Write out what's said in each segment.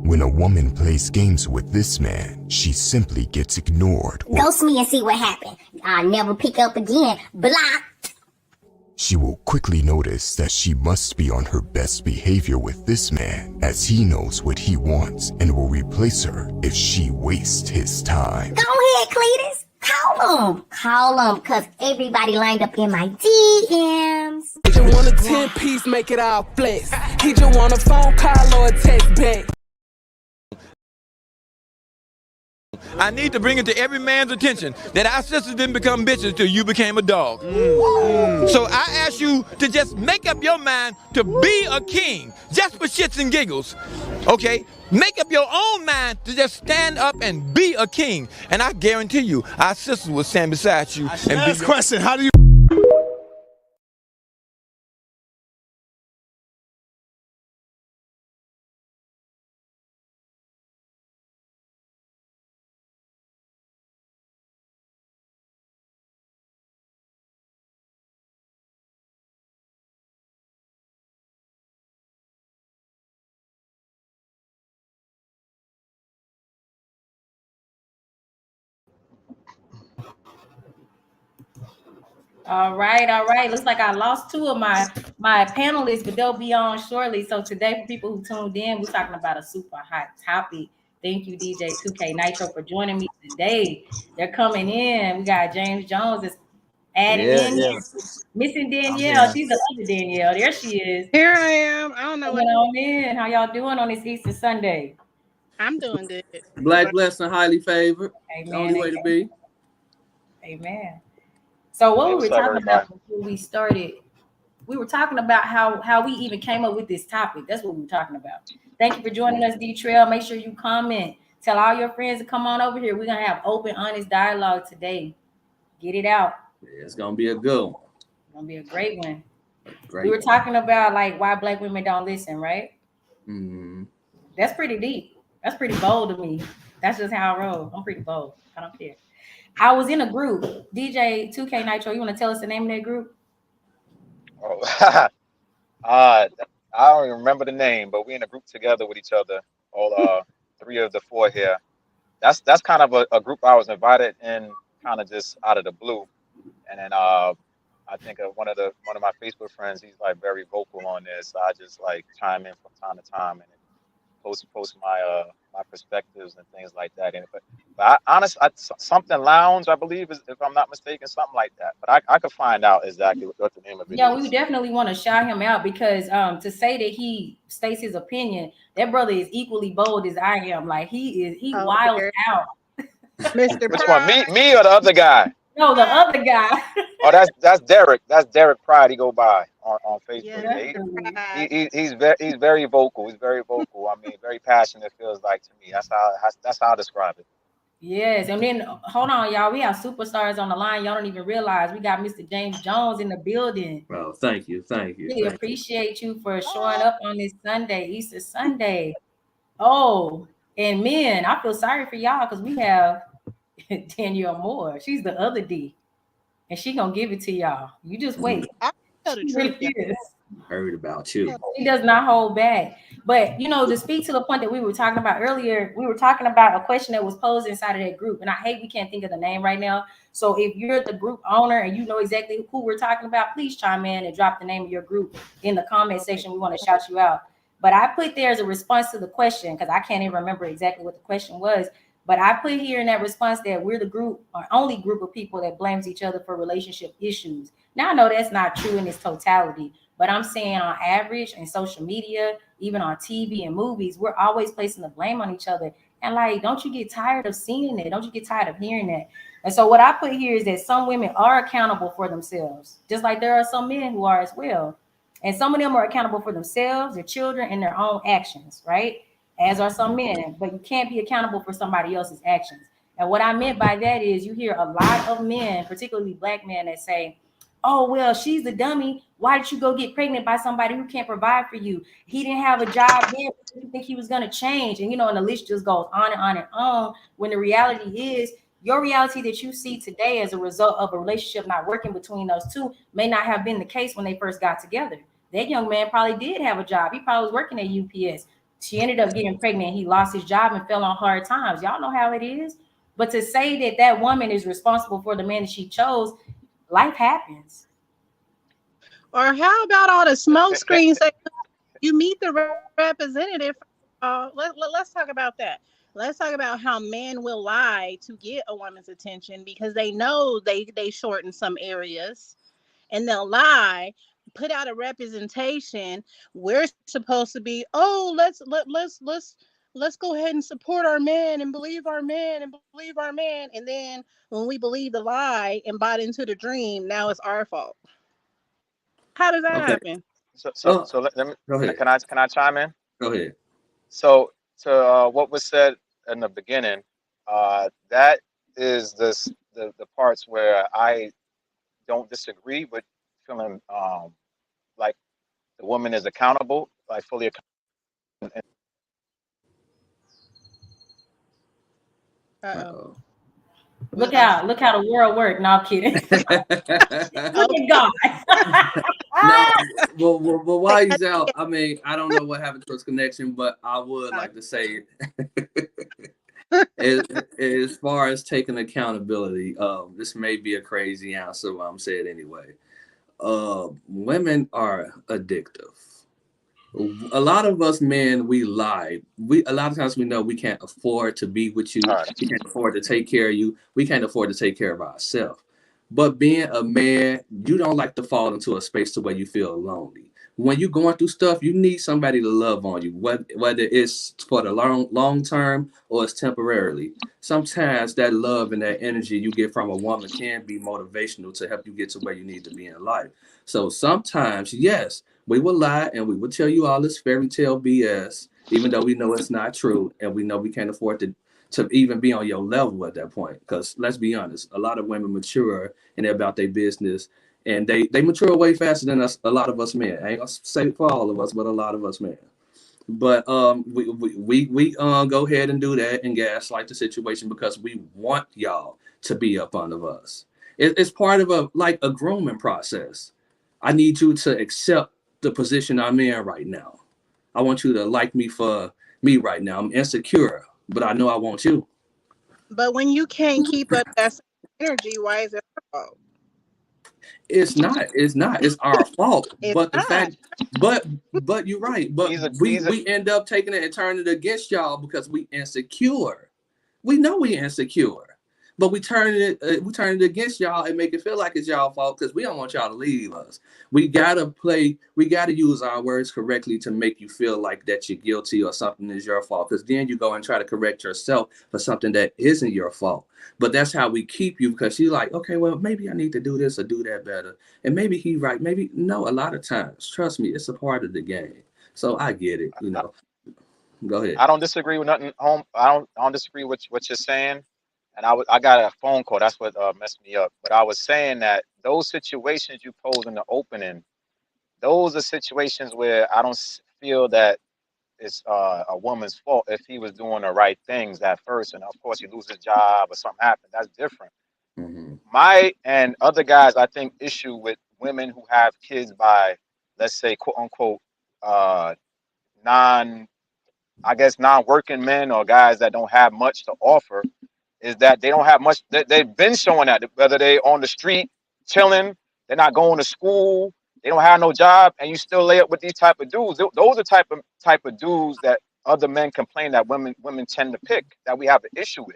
When a woman plays games with this man, she simply gets ignored. Ghost me and see what happened. I'll never pick up again. Block. She will quickly notice that she must be on her best behavior with this man, as he knows what he wants and will replace her if she wastes his time. Go ahead, Cletus. Call him, cause everybody lined up in my DMs. He just want a 10-piece, make it all flex. He just want a phone call or a text back. I need to bring it to every man's attention that our sisters didn't become bitches till you became a dog. So I ask you to just make up your mind to be a king, just for shits and giggles. Okay? Make up your own mind to just stand up and be a king. And I guarantee you, our sisters will stand beside you. Last question, how do you... All right. Looks like I lost two of my panelists, but they'll be on shortly. So today, for people who tuned in, we're talking about a super hot topic. Thank you, DJ 2K Nitro, for joining me today. They're coming in. We got James Jones is adding in. Yeah. Missing Danielle. She's the other Danielle. There she is. Here I am. I don't know what's on in. How y'all doing on this Easter Sunday? I'm doing good. Black, blessed, and highly favored. Amen. The only way to be. Amen. So what we were talking about before we started, we were talking about how we even came up with this topic. That's what we were talking about. Thank you for joining us, D-Trail. Make sure you comment. Tell all your friends to come on over here. We're going to have open, honest dialogue today. Get it out. Yeah, it's going to be a good one. It's going to be a great one. We were talking about like why Black women don't listen, right? Mm-hmm. That's pretty deep. That's pretty bold to me. That's just how I roll. I'm pretty bold. I don't care. I was in a group. DJ 2K Nitro, you want to tell us the name of that group? Oh, I don't even remember the name, but we in a group together with each other, all three of the four here. That's kind of a group I was invited in, kind of just out of the blue. And then I think one of my Facebook friends, he's like very vocal on this. So I just like chime in from time to time and post my my perspectives and things like that. And but something lounge, I believe, is, if I'm not mistaken, something like that. But I could find out exactly what the name of it is. Yeah, we definitely want to shout him out because to say that he states his opinion, that brother is equally bold as I am. Like he wild out. Mr. Which one? Me or the other guy? No, the other guy. Oh, that's Derek. That's Derek Pride. He go by on Facebook. Yeah, he's very vocal. He's very vocal. I mean, very passionate. It feels like to me. That's how I describe it. Yes, and then hold on, y'all. We have superstars on the line. Y'all don't even realize we got Mr. James Jones in the building. Well, thank you. Really appreciate you for showing up on this Sunday, Easter Sunday. Oh, and men, I feel sorry for y'all because we have Danielle Moore. She's the other D, and she gonna give it to y'all. You just wait. I tell the truth. Heard about you. She does not hold back. But to speak to the point that we were talking about earlier, we were talking about a question that was posed inside of that group, and I hate we can't think of the name right now. So if you're the group owner and you know exactly who we're talking about, please chime in and drop the name of your group in the comment section. We want to shout you out. But I put there as a response to the question because I can't even remember exactly what the question was. But I put here in that response that we're the group or only group of people that blames each other for relationship issues. Now I know that's not true in its totality, but I'm saying on average in social media, even on TV and movies, we're always placing the blame on each other. And like, don't you get tired of seeing it? Don't you get tired of hearing that? And so what I put here is that some women are accountable for themselves, just like there are some men who are as well. And some of them are accountable for themselves, their children, and their own actions, right? As are some men, but you can't be accountable for somebody else's actions. And what I meant by that is you hear a lot of men, particularly Black men, that say, oh, well, she's the dummy. Why did you go get pregnant by somebody who can't provide for you? He didn't have a job then. You think he was going to change? And, and the list just goes on and on and on. When the reality is your reality that you see today as a result of a relationship not working between those two may not have been the case when they first got together. That young man probably did have a job. He probably was working at UPS. She ended up getting pregnant. He lost his job and fell on hard times. Y'all know how it is. But to say that that woman is responsible for the man that she chose, life happens. Or how about all the smoke screens that you meet the representative? Let's talk about that. Let's talk about how men will lie to get a woman's attention because they know they shorten some areas, and they'll lie, put out a representation. We're supposed to be, oh, let's go ahead and support our man and believe our man and believe our man. And then when we believe the lie and bought into the dream, now it's our fault. How does that Okay. happen? Oh, Let me, go ahead. can I chime in? Go ahead. So to what was said in the beginning, that is the parts where I don't disagree with feeling like the woman is accountable, like fully accountable. Uh-oh. Look how the world works. No, I'm kidding. Look at God. No, well, while he's out, I mean, I don't know what happened to his connection, but I would like to say, as far as taking accountability, this may be a crazy answer, but I'm saying it anyway. Women are addictive. A lot of us men, we lie. A lot of times we know we can't afford to be with you. All right. We can't afford to take care of you. We can't afford to take care of ourselves. But being a man, you don't like to fall into a space to where you feel lonely. When you're going through stuff, you need somebody to love on you, whether it's for the long term or it's temporarily. Sometimes that love and that energy you get from a woman can be motivational to help you get to where you need to be in life. So sometimes, yes, we will lie and we will tell you all this fairy tale BS, even though we know it's not true and we know we can't afford to even be on your level at that point. Because let's be honest, a lot of women mature and they're about their business, and they mature way faster than us. A lot of us men. I ain't gonna say for all of us, but a lot of us men. But we go ahead and do that and gaslight the situation because we want y'all to be up under us. It's part of a grooming process. I need you to accept the position I'm in right now. I want you to like me for me right now. I'm insecure, but I know I want you. But when you can't keep up that energy, why is it her fault? It's not. It's not. It's our fault. It's But the not. fact, but you're right. But we end up taking it and turning it against y'all because we insecure. We know we insecure, but we turn it against y'all and make it feel like it's y'all fault because we don't want y'all to leave us. We gotta use our words correctly to make you feel like that you're guilty or something is your fault. Because then you go and try to correct yourself for something that isn't your fault. But that's how we keep you because you're like, okay, well, maybe I need to do this or do that better. And maybe he right, maybe no, a lot of times. Trust me, it's a part of the game. So I get it, Go ahead. I don't disagree with nothing. Home. I don't disagree with what you're saying. And I got a phone call. That's what messed me up. But I was saying that those situations you pose in the opening, those are situations where I don't feel that it's a woman's fault if he was doing the right things at first, and of course he loses his job or something happened. That's different. Mm-hmm. My and other guys, I think, issue with women who have kids by, let's say, quote unquote, non, I guess, non-working men or guys that don't have much to offer is that they don't have much. They've been showing that whether they on the street chilling, they're not going to school, they don't have no job, and you still lay up with these type of dudes. Those are type of dudes that other men complain that women tend to pick, that we have an issue with.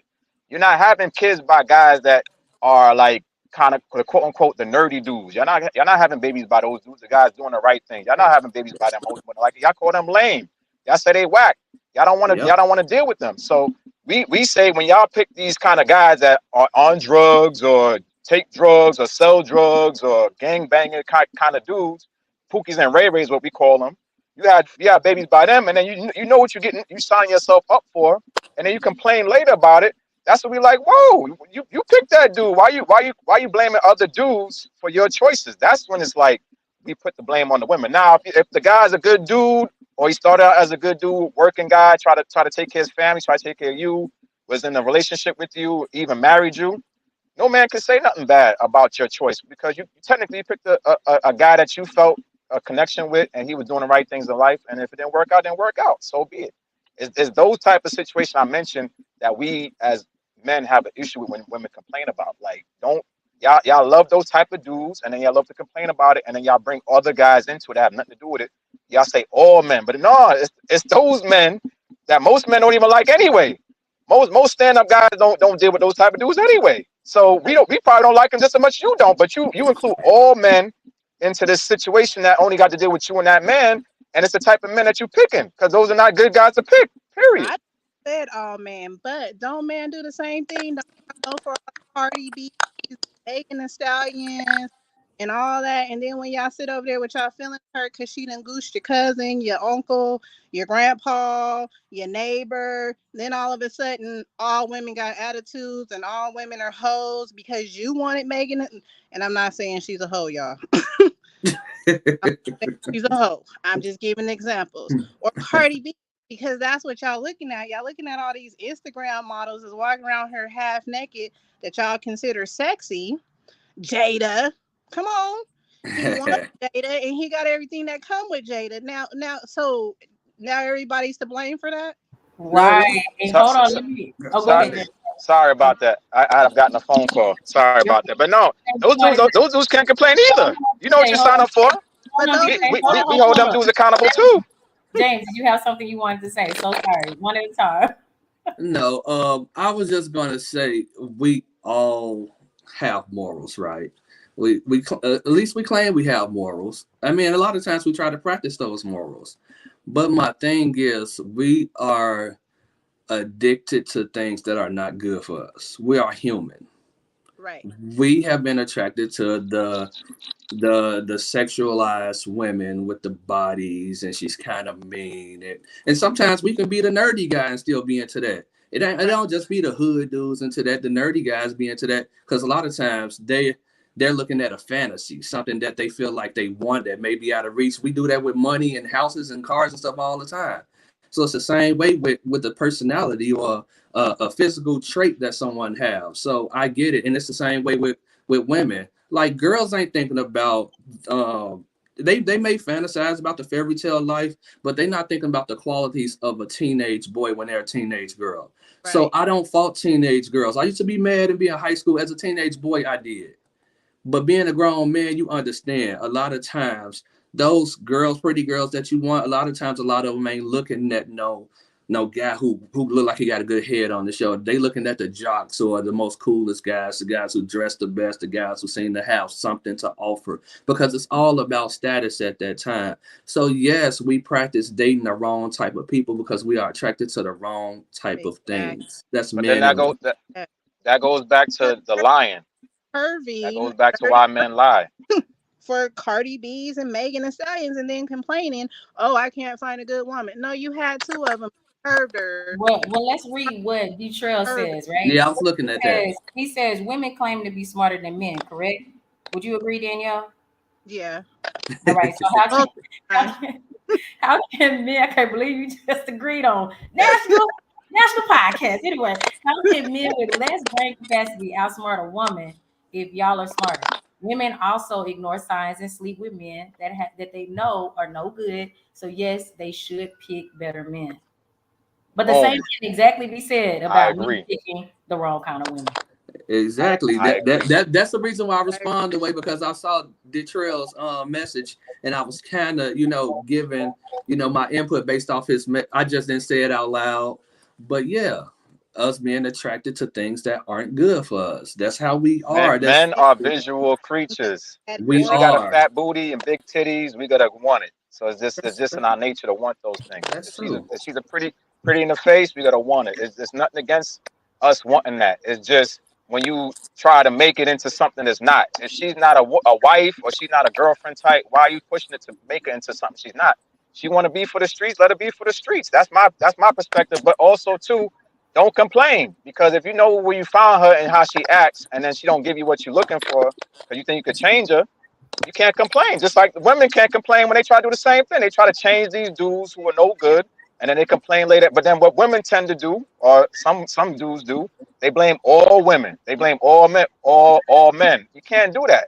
You're not having kids by guys that are like kind of quote unquote the nerdy dudes. You're not having babies by those dudes, the guys doing the right thing. Y'all not having babies by them. Like y'all call them lame. Y'all say they whack. Y'all don't want to. Yep. Y'all don't want to deal with them. So we say when y'all pick these kind of guys that are on drugs or take drugs or sell drugs or gang banging kind of dudes, Pookies and Ray Rays, what we call them. You had babies by them, and then you know what you're getting. You sign yourself up for, and then you complain later about it. That's what we like. Whoa, you picked that dude. Why you blaming other dudes for your choices? That's when it's like we put the blame on the women. Now, if the guy's a good dude, or he started out as a good dude, working guy, try to take care of his family, try to take care of you, was in a relationship with you, even married you, no man can say nothing bad about your choice because you technically picked a guy that you felt a connection with and he was doing the right things in life. And if it didn't work out, then work out. So be it. It's those type of situations I mentioned that we as men have an issue with when women complain about. Like, don't y'all love those type of dudes, and then y'all love to complain about it, and then y'all bring other guys into it that have nothing to do with it. Y'all say all men, but no, it's those men that most men don't even like anyway. Most stand-up guys don't deal with those type of dudes anyway. So we probably don't like them just as much as you don't, but you include all men into this situation that only got to deal with you and that man, and it's the type of men that you picking, because those are not good guys to pick, period. I said all men, but don't men do the same thing? Don't y'all go for Cardi B, Megan Thee Stallions, and all that? And then when y'all sit over there with y'all feelings hurt because she done goosed your cousin, your uncle, your grandpa, your neighbor, then all of a sudden all women got attitudes and all women are hoes because you wanted Megan. And I'm not saying she's a hoe, y'all. She's a hoe. I'm just giving examples. Or Cardi B, because that's what y'all looking at. Y'all looking at all these Instagram models is walking around here half naked that y'all consider sexy. Jada, come on. He wants Jada, and he got everything that come with Jada. So now everybody's to blame for that. Right. And hold on. Go ahead. Sorry about that. I've gotten a phone call. Sorry about that. But no, those dudes can't complain either. You know what you sign up for. But We hold them dudes accountable too. James, did you have something you wanted to say? So sorry. One at a time. No, I was just gonna say we all have morals, right? We at least we claim we have morals. I mean, a lot of times we try to practice those morals, but my thing is we are addicted to things that are not good for us. We are human. Right. We have been attracted to the sexualized women with the bodies, and she's kind of mean, and sometimes we can be the nerdy guy and still be into that. It don't just be the hood dudes into that. The nerdy guys be into that because a lot of times they're looking at a fantasy, something that they feel like they want that may be out of reach. We do that with money and houses and cars and stuff all the time. So it's the same way with the personality or a physical trait that someone has. So I get it, and it's the same way with women. Like, girls ain't thinking about they may fantasize about the fairy tale life, but they're not thinking about the qualities of a teenage boy when they're a teenage girl. Right. So I don't fault teenage girls. I used to be mad and be in high school as a teenage boy. I did, but being a grown man, you understand. A lot of times, those girls, pretty girls that you want, a lot of times, a lot of them ain't looking at no guy who look like he got a good head on the show. They looking at the jocks or the most coolest guys, the guys who dress the best, the guys who seem to have something to offer, because it's all about status at that time. So yes, we practice dating the wrong type of people because we are attracted to the wrong type of things. That's but then that goes back to the lying. Pervy. That goes back to why men lie. For Cardi B's and Megan Thee Stallions, and then complaining, oh, I can't find a good woman. No, you had two of them. Well, let's read what Detrell says, right? Yeah, I was looking at that. He says women claim to be smarter than men, correct? Would you agree, Danielle? Yeah. All right. So how can men? I can't believe you just agreed on national podcast. Anyway, how can men with less brain capacity outsmart a woman if y'all are smarter? Women also ignore signs and sleep with men that they know are no good. So yes, they should pick better men. But the same can exactly be said about me picking the wrong kind of women. Exactly. That's the reason why I respond the way, because I saw Detrell's message and I was kind of, giving, my input based off his. I just didn't say it out loud, but yeah, us being attracted to things that aren't good for us. That's how we are. Men are visual creatures. We got a fat booty and big titties. We gotta want it. So it's just in our nature to want those things. That's true. If she's a pretty in the face, we gotta want it. It's nothing against us wanting that. It's just when you try to make it into something that's not. If she's not a wife or she's not a girlfriend type, why are you pushing it to make her into something she's not? She want to be for the streets, let her be for the streets. That's my perspective. But also too, don't complain, because if you know where you found her and how she acts, and then she don't give you what you're looking for because you think you could change her, you can't complain. Just like the women can't complain when they try to do the same thing. They try to change these dudes who are no good, and then they complain later. But then what women tend to do, or some dudes do, they blame all women. They blame all men. All men. You can't do that.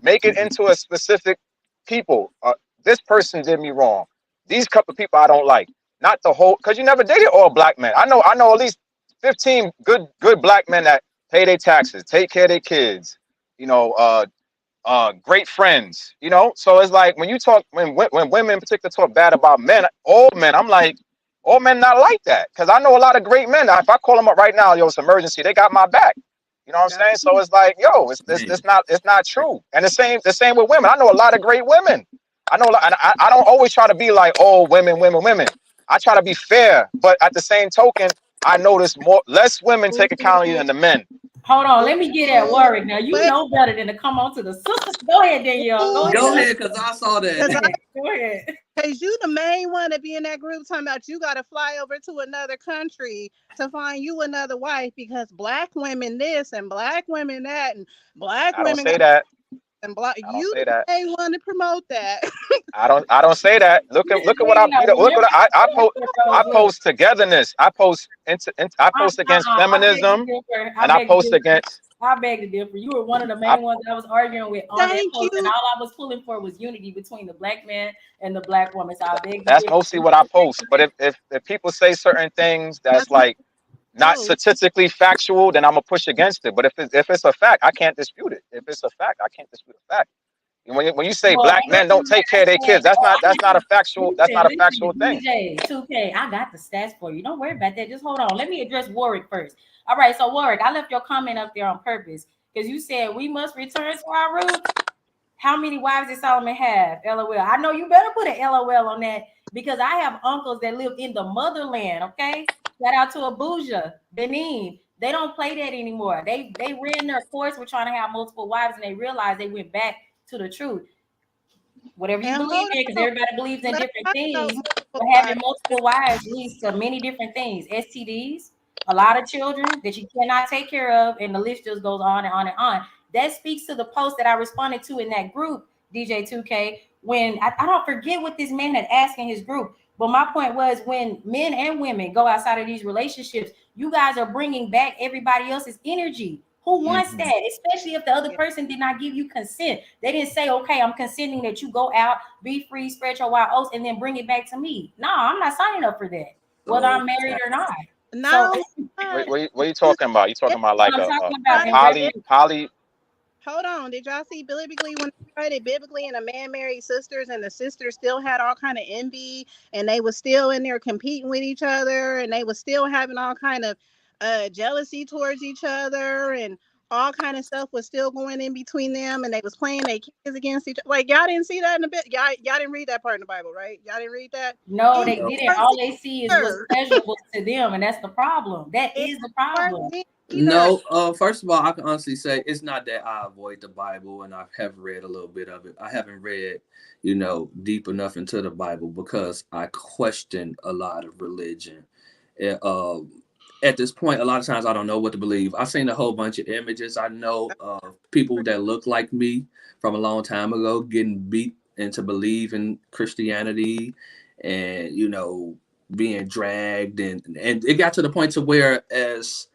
Make it into a specific people. This person did me wrong. These couple of people I don't like. not the whole, because you never dated all black men. I know at least 15 good black men that pay their taxes, take care of their kids, you know, great friends, you know. So it's like when you talk, when women in particular talk bad about men, all men, I'm like, all men not like that, because I know a lot of great men. If I call them up right now, yo, it's emergency, they got my back. You know what I'm saying? So it's like, yo, it's not true. And the same with women. I know a lot of great women. I know, and I don't always try to be like, oh, women. I try to be fair, but at the same token, I notice less women take account of you than the men. Hold on, let me get at Warwick. Now you know better than to come on to the sisters. Go ahead, Danielle. Go ahead, because I saw that. Go ahead. Because you the main one to be in that group talking about you got to fly over to another country to find you another wife because black women this and black women that and black women. I don't say that. And black, you the main one to promote that. I don't say that. Look at what I post togetherness. I post against feminism, and I post against. I beg to differ. You were one of the main ones that I was arguing with on that post, and all I was pulling for was unity between the black man and the black woman. So I beg. That's mostly what I post. But if people say certain things that's like not statistically factual, then I'm gonna push against it. But if it's a fact, I can't dispute it. If it's a fact, I can't dispute a fact. When you say black men don't take care of their kids, that's not a factual thing. DJ 2K, I got the stats for you. Don't worry about that. Just hold on. Let me address Warwick first. All right, so Warwick, I left your comment up there on purpose because you said we must return to our roots. How many wives did Solomon have? LOL. I know you better put an LOL on that because I have uncles that live in the motherland. Okay, shout out to Abuja, Benin. They don't play that anymore. They ran their course. We're trying to have multiple wives, and they realized they went back to the truth. Whatever you believe in, because everybody believes in different things. But having multiple wives leads to many different things: STDs, a lot of children that you cannot take care of, and the list just goes on and on and on. That speaks to the post that I responded to in that group, DJ 2K, when I don't forget what this man had asked in his group. But my point was when men and women go outside of these relationships, you guys are bringing back everybody else's energy. Who wants that? Especially if the other person did not give you consent. They didn't say, okay, I'm consenting that you go out, be free, spread your wild oats, and then bring it back to me. No, I'm not signing up for that, whether I'm married or not. No. So, what are you talking about? You talking about like poly? Hold on. Did y'all see biblically when they read it biblically and a man married sisters and the sisters still had all kind of envy and they were still in there competing with each other and they were still having all kind of jealousy towards each other and all kind of stuff was still going in between them and they was playing their kids against each other. Like y'all didn't see that in the bit. Y'all didn't read that part in the Bible, right? Y'all didn't read that? No, they didn't. All they see is what's pleasurable to them, and that's the problem. That is the problem. No, first of all, I can honestly say it's not that I avoid the Bible and I have read a little bit of it. I haven't read, deep enough into the Bible because I question a lot of religion. At this point, a lot of times I don't know what to believe. I've seen a whole bunch of images. I know people that look like me from a long time ago getting beat into believing Christianity and, being dragged. And it got to the point to where as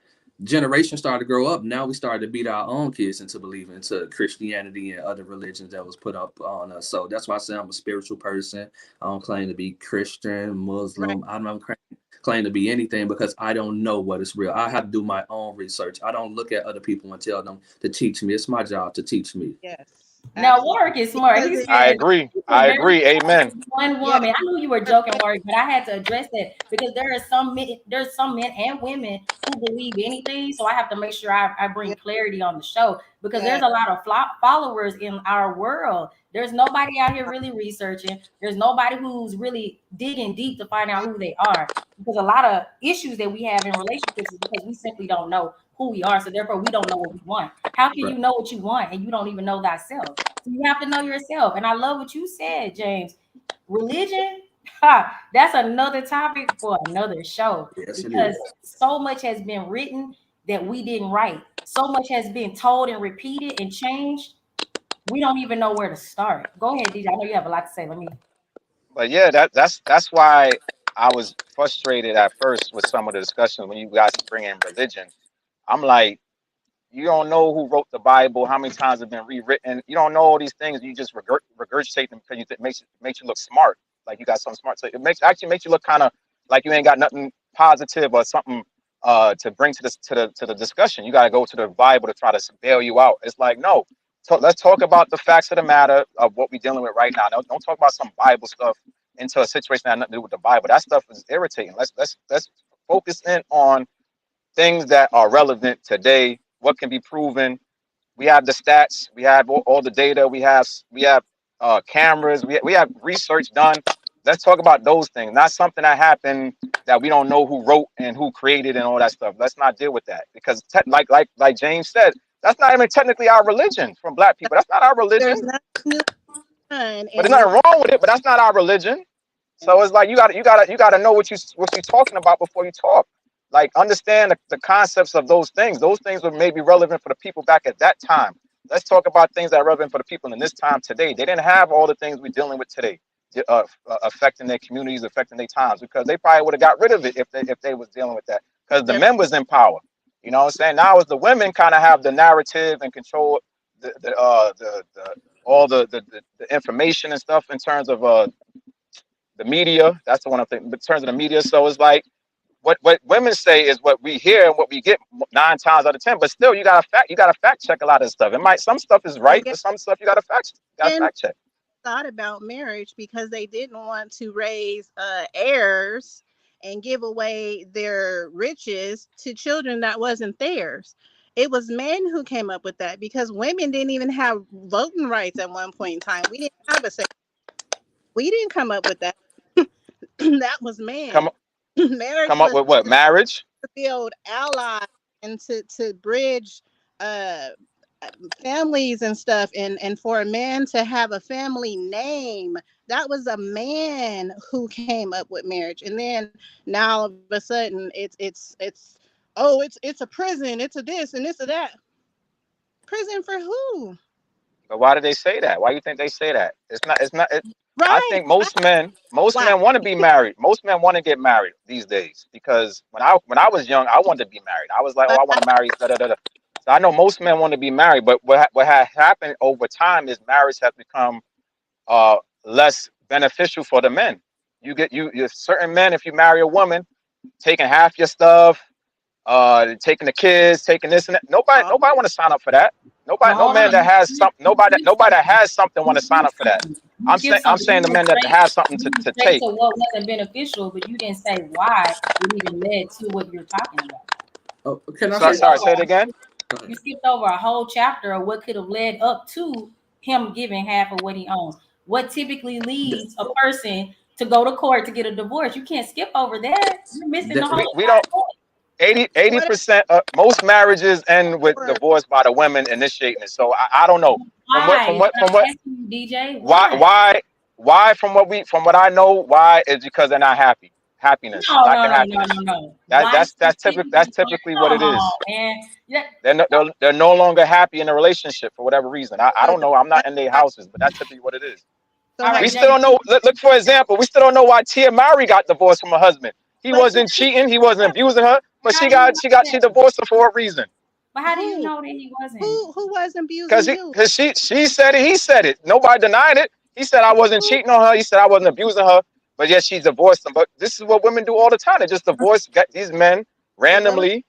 generations started to grow up, now we started to beat our own kids into believing into Christianity and other religions that was put up on us. So that's why I say I'm a spiritual person. I don't claim to be Christian, Muslim. Right. I don't claim to be anything because I don't know what is real. I have to do my own research. I don't look at other people and tell them to teach me. It's my job to teach me. Yes. Now, Warwick is smart. I agree. Amen. One woman. I knew you were joking, Warwick, but I had to address that because there's some men and women who believe anything. So I have to make sure I bring clarity on the show because there's a lot of followers in our world. There's nobody out here really researching. There's nobody who's really digging deep to find out who they are because a lot of issues that we have in relationships is because we simply don't know who we are. So therefore, we don't know what we want. How can you know what you want and you don't even know thyself? So you have to know yourself. And I love what you said, James. Religion, that's another topic for another show. Yes, because so much has been written that we didn't write. So much has been told and repeated and changed. We don't even know where to start. Go ahead, DJ. I know you have a lot to say. But yeah, that's why I was frustrated at first with some of the discussions when you guys bring in religion. I'm like, you don't know who wrote the Bible, how many times it's been rewritten. You don't know all these things. You just regurgitate them because it makes you look smart, like you got something smart. So it makes you look kind of like you ain't got nothing positive or something to bring to the discussion. You got to go to the Bible to try to bail you out. It's like, no, let's talk about the facts of the matter of what we're dealing with right now. Don't talk about some Bible stuff into a situation that has nothing to do with the Bible. That stuff is irritating. Let's focus in on things that are relevant today. What can be proven? We have the stats. We have all the data. We have cameras. We have research done. Let's talk about those things, not something that happened that we don't know who wrote and who created and all that stuff. Let's not deal with that because, like James said, that's not even technically our religion from Black people. That's not our religion. There's nothing new done, But there's nothing wrong with it. But that's not our religion. So it's like you gotta know what you're talking about before you talk. Like understand the concepts of those things. Those things were maybe relevant for the people back at that time. Let's talk about things that are relevant for the people in this time today. They didn't have all the things we're dealing with today, affecting their communities, affecting their times, because they probably would have got rid of it if they was dealing with that. Because the men was in power. You know what I'm saying? Now as the women kind of have the narrative and control all the information and stuff in terms of the media. That's the one I'm thinking. In terms of the media, so it's like what women say is what we hear and what we get 9 times out of 10. But still, you gotta fact check a lot of stuff. Some stuff is right, but some stuff you gotta fact check. Thought about marriage because they didn't want to raise heirs and give away their riches to children that wasn't theirs. It was men who came up with that because women didn't even have voting rights at one point in time. We didn't have a say. We didn't come up with that. That was man. Come up with what? Marriage? To build allies and to bridge families and stuff, and for a man to have a family name. That was a man who came up with marriage. And then now all of a sudden it's a prison, it's a this and this or that. Prison for who? But why do they say that? Why do you think they say that? It's not. Right. I think most men want to be married. Most men want to get married these days because when I was young, I wanted to be married. I was like, oh, I want to marry. Da, da, da, da. So I know most men want to be married, but what has happened over time is marriage has become less beneficial for the men. You certain men, if you marry a woman, taking half your stuff, taking the kids, taking this and that. Nobody want to sign up for that. No man that has something. Nobody that has something want to sign up for that. I'm saying the men that have something to take. To what wasn't beneficial, but you didn't say why it even led to what you're talking about. Oh, sorry, say it again. You skipped over a whole chapter of what could have led up to him giving half of what he owns. What typically leads a person to go to court to get a divorce? You can't skip over that. You're missing the whole point. 80% of most marriages end with divorce by the women initiating it. So I don't know. From what DJ? Why from what I know, why is because they're not happy. Happiness. No. That's typically what it is. They're no longer happy in a relationship for whatever reason. I don't know. I'm not in their houses, but that's typically what it is. We still don't know. Look, for example, we still don't know why Tia Mowry got divorced from her husband. He wasn't cheating. He wasn't abusing her, but she divorced her for a reason. But how do you know that he wasn't? Who was abusing? Because she said it. He said it. Nobody denied it. He said I wasn't cheating on her. He said I wasn't abusing her. But yes, she divorced him. But this is what women do all the time. They just divorce these men randomly.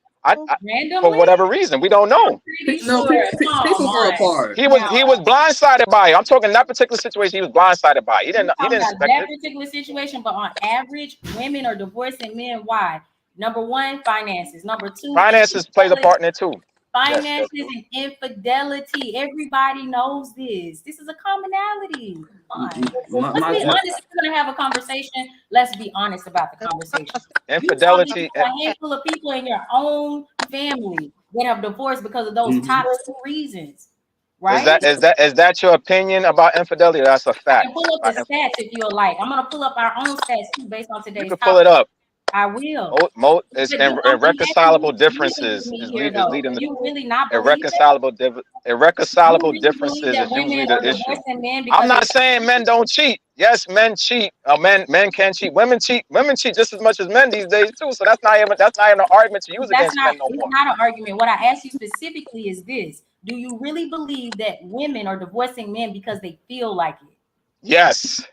For whatever reason, we don't know. People fall apart. He was blindsided by it. I'm talking that particular situation. He was blindsided by it. He didn't expect that particular situation. But on average, women are divorcing men. Why? Number one, finances. Number two, finances plays a part in it too. Finances and infidelity. Everybody knows this. This is a commonality. Let's be honest. If we're gonna have a conversation, let's be honest about the conversation. Infidelity. A handful of people in your own family that have divorced because of those top 2 reasons. Right? Is that your opinion about infidelity? That's a fact. I can pull up the stats if you like. I'm gonna pull up our own stats too based on today's. You can pull it up. I will. It's irreconcilable differences is leading to really not irreconcilable differences is usually the issue. I'm not saying men don't cheat. Yes, men cheat. Men can cheat. Women cheat just as much as men these days too. So that's not even an argument to use against men no more. It's not an argument. What I asked you specifically is this: do you really believe that women are divorcing men because they feel like it? Yes,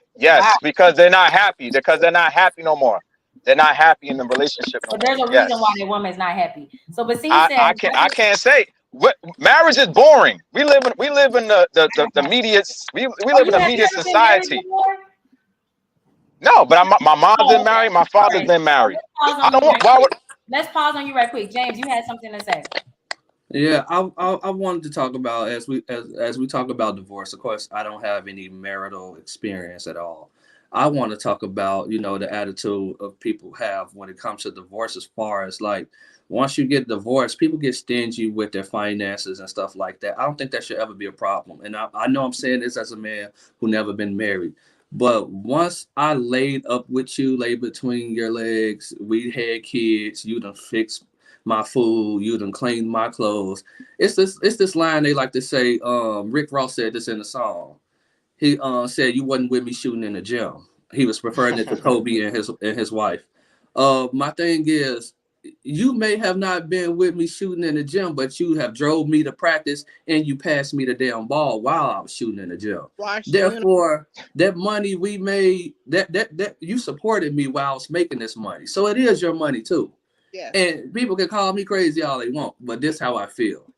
because they're not happy. Because they're not happy no more. they're not happy in the relationship no But more. there's a reason why Yes. that woman's not happy. So, but see, he said, I can't say what marriage is boring. We live in the media. We oh, live in you a have media never been married society. before? No, but my mom's Oh, been okay. married. My All father's right. been So married. let's pause I on don't you want. right Why quick. would Let's pause on you right quick. James, you had something to say. Yeah, I wanted to talk about as we talk about divorce. Of course, I don't have any marital experience at all. I want to talk about the attitude of people have when it comes to divorce. As far as like once you get divorced, people get stingy with their finances and stuff like that. I don't think that should ever be a problem. And I know I'm saying this as a man who never been married. But once I laid up with you, laid between your legs, we had kids, you done fixed my food, you done cleaned my clothes. It's this line they like to say. Rick Ross said this in the song. He said you wasn't with me shooting in the gym. He was referring it to Kobe and his wife. My thing is, you may have not been with me shooting in the gym, but you have drove me to practice and you passed me the damn ball while I was shooting in the gym. Therefore, that money we made, that you supported me while I was making this money. So it is your money too. Yeah. And people can call me crazy all they want, but this is how I feel.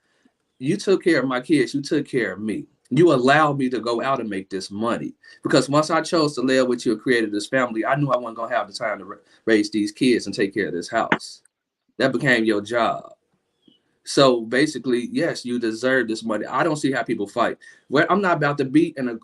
You took care of my kids. You took care of me. You allowed me to go out and make this money. Because once I chose to live with you and created this family, I knew I wasn't going to have the time to raise these kids and take care of this house. That became your job. So basically, yes, you deserve this money. I don't see how people fight. I'm not about to be in a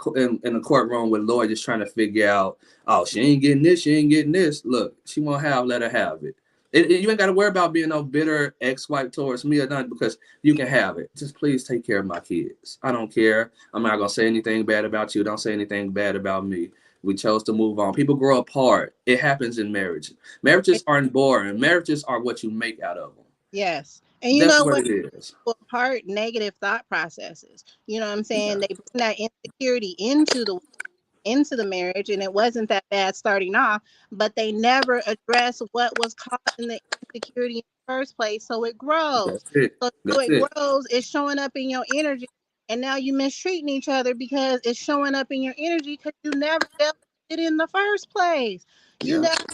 courtroom with lawyers trying to figure out, oh, she ain't getting this, she ain't getting this. Look, she won't have, let her have it. You ain't got to worry about being no bitter ex-wife towards me or nothing because you can have it. Just please take care of my kids. I don't care. I'm not going to say anything bad about you. Don't say anything bad about me. We chose to move on. People grow apart. It happens in marriage. Marriages aren't boring. Marriages are what you make out of them. Yes. And you That's know what what? it is. Apart negative thought processes. You know what I'm saying? Yeah. They bring that insecurity into the marriage, and it wasn't that bad starting off, but they never address what was causing the insecurity in the first place. So it grows. That's it. So That's it it. grows, it's showing up in your energy. And now you mistreating each other because it's showing up in your energy because you never dealt with it in the first place. You Yeah. never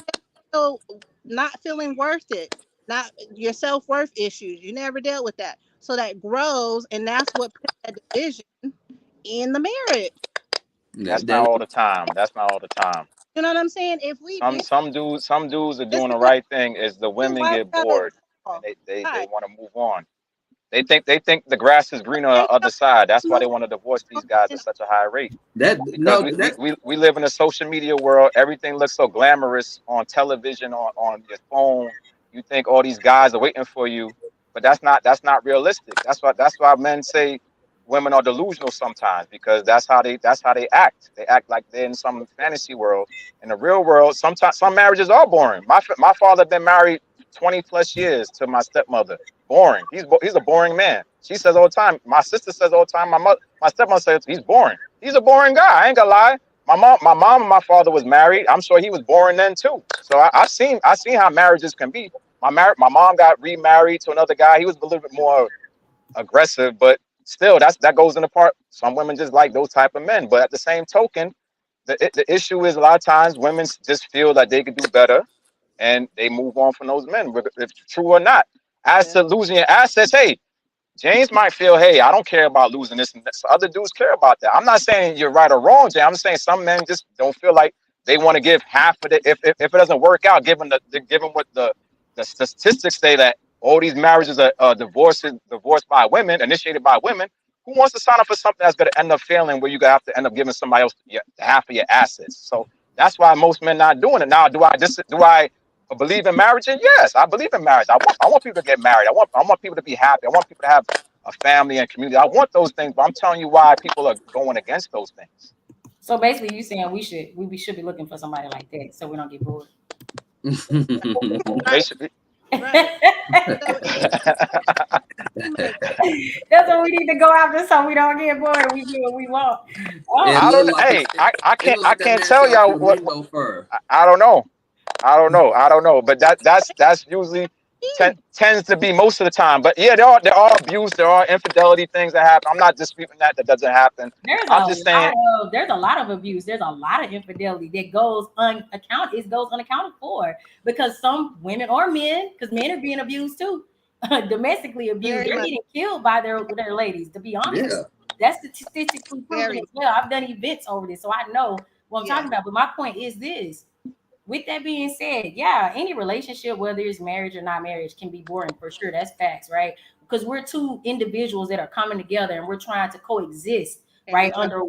feel not feeling worth it, not your self-worth issues. You never dealt with that. So that grows, and that's what puts that division in the marriage. That's not That all the time. That's not all the time. You know what I'm saying? If Some dudes are this doing is the what right thing. Is the you women watch get how bored and they right. want to move on. They think the grass is greener on the other side. That's why they want to divorce these guys at such a high rate. Because no, we, we, that we, we live in a social media world. Everything looks so glamorous on television, on your phone. You think all these guys are waiting for you, but that's not realistic. That's why men say women are delusional sometimes because that's how they act. They act like they're in some fantasy world. In the real world, sometimes some marriages are boring. My father been married 20 plus years to my stepmother. Boring. He's a boring man. She says all the time. My sister says all the time. My stepmother says he's boring. He's a boring guy. I ain't gonna lie. My mom and my father was married. I'm sure he was boring then too. So I seen how marriages can be. My mom got remarried to another guy. He was a little bit more aggressive, but still that goes in the part. Some women just like those type of men. But at the same token, the issue is a lot of times women just feel that they could do better and they move on from those men, whether if it's true or not. As Yeah. to losing your assets, hey, James might feel, hey, I don't care about losing this and that. So other dudes care about that. I'm not saying you're right or wrong, James. I'm saying some men just don't feel like they want to give half of it. If it doesn't work out, given what the statistics say that all these marriages are divorced by women, initiated by women. Who wants to sign up for something that's going to end up failing, where you have to end up giving somebody else half of your assets? So that's why most men not doing it now. Do I believe in marriage? And yes, I believe in marriage. I want people to get married. I want people to be happy. I want people to have a family and community. I want those things, but I'm telling you why people are going against those things. So basically, you saying we should be looking for somebody like that so we don't get bored. They Right. should be. Right. So That's what we need to go after so we don't get bored. We do what we want. Oh, it I looked don't. like Hey, I it can't. looked I like that can't man tell sell y'all what. flamingo fur. I don't know. I don't know. But that's usually tends to be most of the time. But yeah, there are abuse, there are infidelity things that happen. I'm not disputing that doesn't happen. I'm just saying. There's a lot of abuse. There's a lot of infidelity that goes unaccounted. It goes unaccounted for because some women or men, because men are being abused too, domestically abused. Very They're much. getting killed by their ladies. To be honest, Yeah. that's statistically proven Very as well. I've done events over this, so I know what I'm Yeah. talking about. But my point is this: with that being said, yeah, any relationship, whether it's marriage or not marriage, can be boring for sure. That's facts, right? Because we're two individuals that are coming together and we're trying to coexist, And right? each other.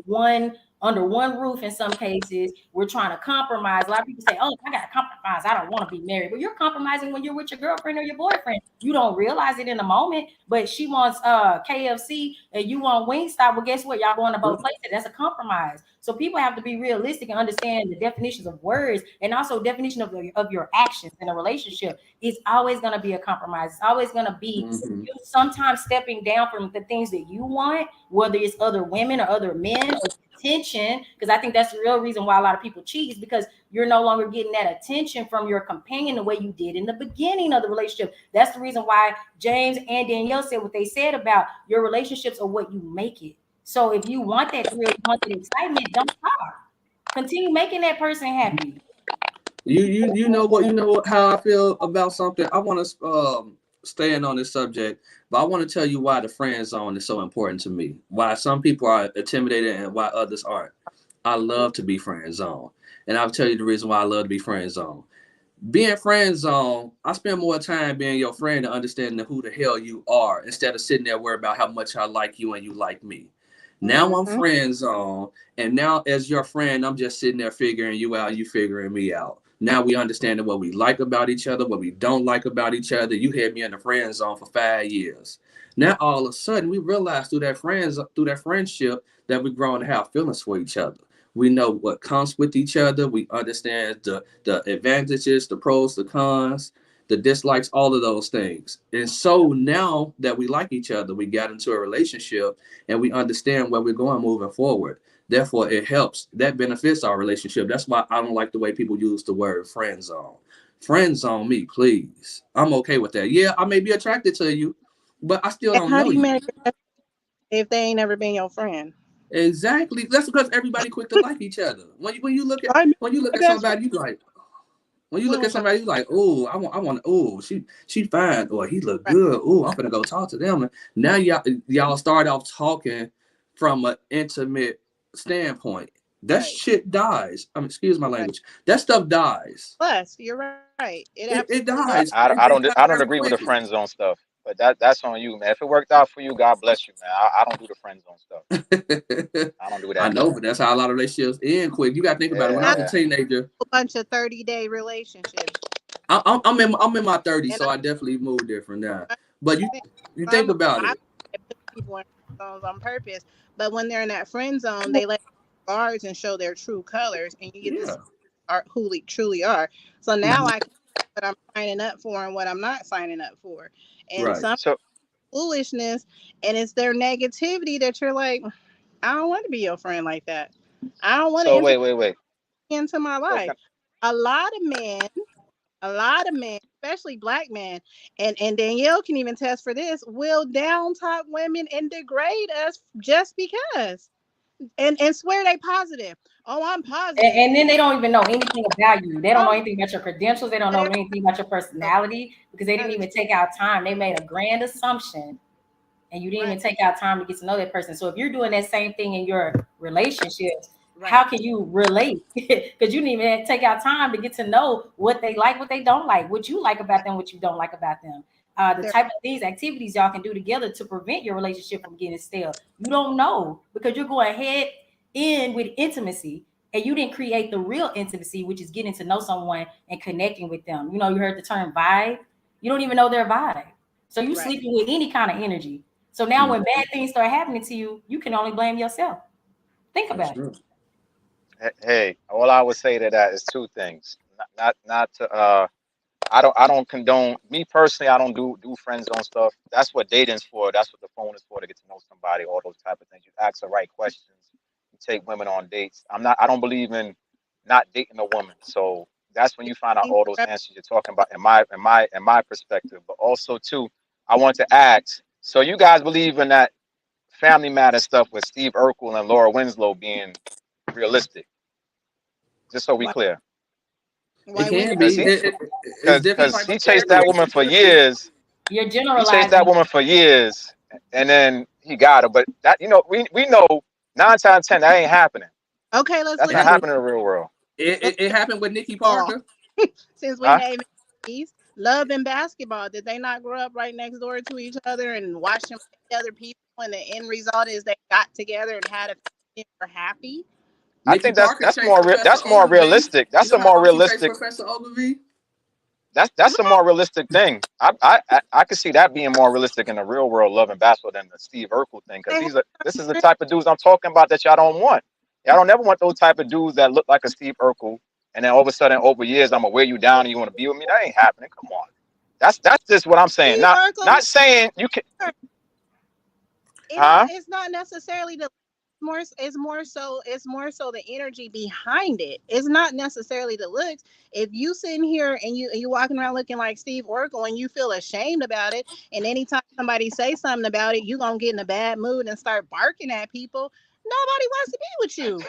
Under one roof in some cases. We're trying to compromise. A lot of people say, oh, I gotta compromise. I don't want to be married. But you're compromising when you're with your girlfriend or your boyfriend. You don't realize it in the moment, but she wants KFC and you want Wingstop. Well, guess what? Y'all going to both places. That's a compromise. So people have to be realistic and understand the definitions of words and also definition of your actions in a relationship. It's always going to be a compromise. It's always going to be Mm-hmm. you sometimes stepping down from the things that you want, whether it's other women or other men or attention, because I think that's the real reason why a lot of people cheat is because you're no longer getting that attention from your companion the way you did in the beginning of the relationship. That's the reason why James and Danielle said what they said about your relationships are what you make it. So if you want that thrill, you want that excitement, don't stop. Continue making that person happy. You know what, how I feel about something. I want to stay in on this subject, but I want to tell you why the friend zone is so important to me. Why some people are intimidated and why others aren't. I love to be friend zone, and I'll tell you the reason why I love to be friend zone. Being friend zone, I spend more time being your friend and understanding who the hell you are instead of sitting there worried about how much I like you and you like me. Now I'm Mhm. friend zone, and now as your friend, I'm just sitting there figuring you out, you figuring me out. Now we understanding what we like about each other, what we don't like about each other. You had me in the friend zone for 5 years. Now all of a sudden we realize through that friendship that we're growing to have feelings for each other. We know what comes with each other. We understand the advantages, the pros, the cons, the dislikes, all of those things. And so now that we like each other, we got into a relationship and we understand where we're going moving forward. Therefore, it helps. That benefits our relationship. That's why I don't like the way people use the word friend zone. Friend zone me, please. I'm okay with that. Yeah, I may be attracted to you, but I still And don't how know do you you. marry your best if they ain't never been your friend? Exactly. That's because everybody quick to like each other. When you look at I met my best friend. somebody, you like when you look at Mhm. somebody, you like, oh, I want, oh, she fine, or he look Right. good. Oh, I'm gonna go talk to them. And now y'all start off talking from an intimate standpoint. That Right. shit dies. I mean, excuse my Right. language. That stuff dies. Plus, you're right. It It absolutely I, does. dies. I, It, I it don't dies I don't very agree with the quickly. friend zone stuff. But that's on you, man. If it worked out for you, God bless you, man. I don't do the friend zone stuff. I don't do I that, know, man. but that's how a lot of relationships end quick. You got to think about it. When I Not was a Yeah. teenager, a bunch of 30-day relationships. I'm in my 30s, And so I definitely move different now. I But think you think about I it. put people in friend zones on purpose, but when they're in that friend zone, they let guards and show their true colors, and you get to Yeah. see who they truly are. So now Mhm. I can see what I'm signing up for and what I'm not signing up for, and Right. some So foolishness, and it's their negativity that you're like, I don't want to be your friend like that. I don't want to so enter wait. into my So life. can A lot of men, a lot of men, especially black men, and Danielle can even test for this, will down talk women and degrade us just because, and swear they positive. Oh, I'm And, positive. and then they don't even know anything about you. They don't know Oh, anything about your credentials. They don't know whatever. anything about your personality because they didn't That is even take out time. They made a grand assumption and you didn't right, even take out time to get to know that person. So if you're doing that same thing in your relationships, how right. can you relate? Because you didn't even take out time to get to know what they like, what they don't like, what you like about them, what you don't like about them. The They're type of things, activities y'all can do together to prevent your relationship from getting stale. You don't know because you're going head in with intimacy and you didn't create the real intimacy, which is getting to know someone and connecting with them. You know, you heard the term vibe. You don't even know their vibe. So you right. sleeping with any kind of energy. So now when Mhm. bad things start happening to you, you can only blame yourself. Think That's about it. true. hey, all I would say to that is two things. Not to I don't condone me personally. I don't do friend zone stuff. That's what dating's for. That's what the phone is for to get to know somebody. All those type of things. You ask the right questions. You take women on dates. I don't believe in not dating a woman. So that's when you find out all those answers you're talking about in my perspective. But also too, I want to ask, so you guys believe in that Family Matter stuff with Steve Urkel and Laura Winslow being realistic? Just so we Why, clear. It why can Winslow? Because be. he It's different because type he of chased that woman characteristics. for years. You're He chased that generalizing. woman for years, and then he got her. But that, we know 9 times 10 that ain't happening. Okay, That's It, not ha- happening in the real world. it happened with Nikki ball. Parker. Since we Huh? name it these, love and basketball. Did they not grow up right next door to each other and watch them with other people? And the end result is they got together and had a family and were happy. I Nikki think that's Parker that's chased more real. Professor That's more Ogilvy. realistic. You That's know a how more long she chased realistic. Professor Ogilvy? That's a more realistic thing. I could see that being more realistic in the real world, love and basketball, than the Steve Urkel thing. Because They this is the type of dudes I'm talking about that y'all don't want. Y'all don't ever want those type of dudes that look like a Steve Urkel, and then all of a sudden over years I'm gonna wear you down and you want to be with me. That ain't happening. Come on. That's just what I'm saying. Steve Urkel, Not saying you can. Huh? it's not necessarily the more it's more so the energy behind it. It's not necessarily the looks. If you sitting here and you walking around looking like Steve Urkel and you feel ashamed about it, and anytime somebody say something about it, you gonna get in a bad mood and start barking at people. Nobody wants to be with you.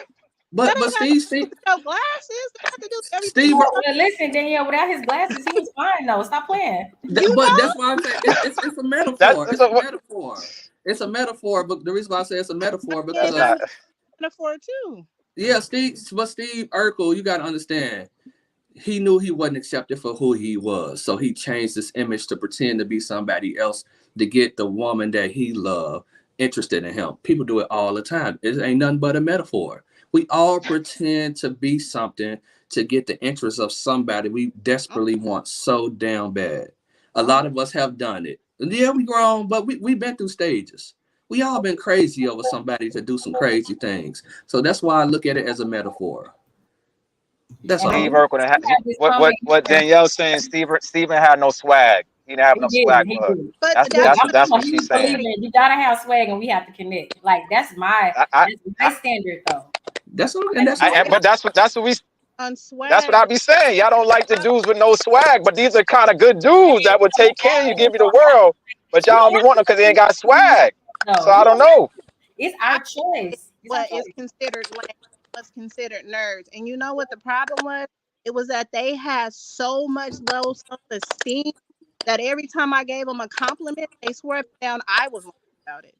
That But ain't got nothing to do Steve with your glasses. That got to do with everything Steve you Well, listen, Danielle, without his glasses, he was fine though. Stop playing. you But know. that's why I'm saying it's a That's metaphor. that's It's a, a metaphor. It's a metaphor. But the reason why I say it's a metaphor And that's because not. I'm metaphor too. yeah, Steve Urkel, you got to understand. He knew he wasn't accepted for who he was, so he changed his image to pretend to be somebody else to get the woman that he loved interested in him. People do it all the time. It ain't nothing but a metaphor. We all pretend to be something to get the interest of somebody we desperately want so damn bad. A lot of us have done it. And yeah, we grown, but we've been through stages. We all been crazy over somebody to do some crazy things. So that's why I look at it as a metaphor. That's And Steve all. Urkel. we have this What conversation. Danielle's saying? Steven had no swag. He didn't have He no did. swag He for her. did. But That's But that's that's what what that's I'm what he she's was saying. believing you gotta have swag and we have to connect. Like that's I I, I, my standard though. That's okay, and that's but okay. on that's what swag. I be saying. Y'all don't like the dudes with no swag, but these are kind of good dudes that would take care of you, give you the world. But You y'all don't don't be have wanting them because they ain't got to swag. So no. I You don't don't know. it's I our choice. It's our what is choice. considered lame, what's considered nerds. And you know what the problem was? It was that they had so much low self-esteem that every time I gave them a compliment, they swore up and down I was lying about it.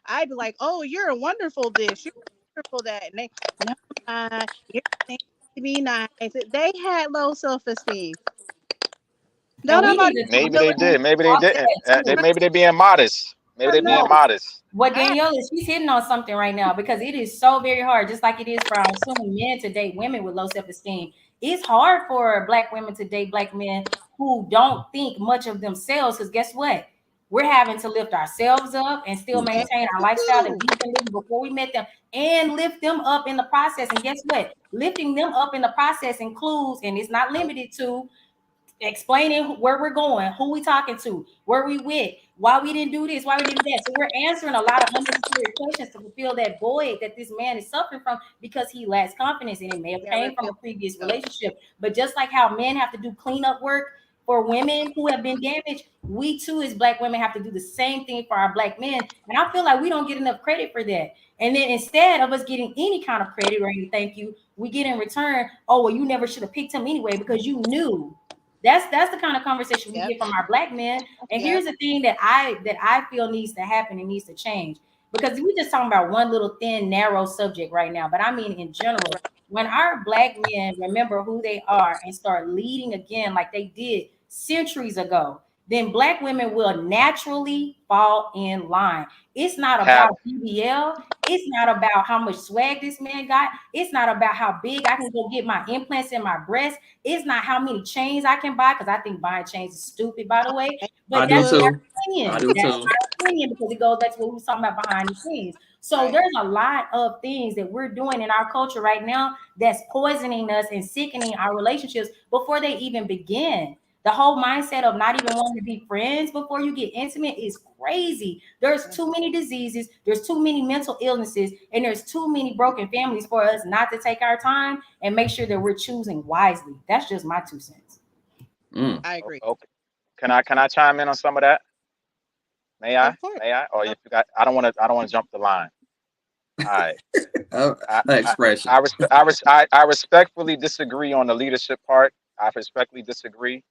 I'd be like, "Oh, you're a wonderful this, you're wonderful that," and they, "No, you're saying to be nice." They had low self-esteem. Don't And we nobody need to talk Maybe feel they it. did. Maybe they about didn't. that too. Maybe they being modest. Maybe they being No, No, modest. what I, Danielle is, she's hitting on something right now because it is so very hard, just like it is for I'm assuming men to date women with low self-esteem. It's hard for black women to date black men who don't think much of themselves. Because guess what? We're having to lift ourselves up and still and maintain our you lifestyle that too. we've been living before we met them and lift them up in the process. And guess what? Lifting them up in the process includes, and it's not limited to, explaining where we're going, who we talking to, where we with, why we didn't do this, why we didn't do that. So we're answering a lot of unnecessary questions to fulfill that void that this man is suffering from because he lacks confidence, and it may have Never came from feel a previous so. relationship. But just like how men have to do cleanup work for women who have been damaged, we too as black women have to do the same thing for our black men. And I feel like we don't get enough credit for that. And then instead of us getting any kind of credit or any thank you, we get in return, oh well, you never should have picked him anyway because you knew. That's the kind of conversation we Yep, get from our black men. And yep. here's the thing that I feel needs to happen and needs to change. Because we're just talking about one little thin, narrow subject right now. But I mean in general, when our black men remember who they are and start leading again like they did centuries ago, then black women will naturally fall in line. It's not Have about BBL. It's not about how much swag this man got. It's not about how big I can go get my implants in my breast. It's not how many chains I can buy, because I think buying chains is stupid, by the way. I But do that's our Absolutely. too. I opinion. do That's too. our opinion because it goes back to what we was talking about behind the scenes. So Right. there's a lot of things that we're doing in our culture right now that's poisoning us and sickening our relationships before they even begin. The whole mindset of not even wanting to be friends before you get intimate is crazy. There's too many diseases, there's too many mental illnesses, and there's too many broken families for us not to take our time and make sure that we're choosing wisely. That's just my 2 cents. I agree. Okay. Can I chime in on some of that? May I? Of course. May I? Or if you got, I don't want to jump the line. All right. Expression. I respectfully disagree on the leadership part. I respectfully disagree.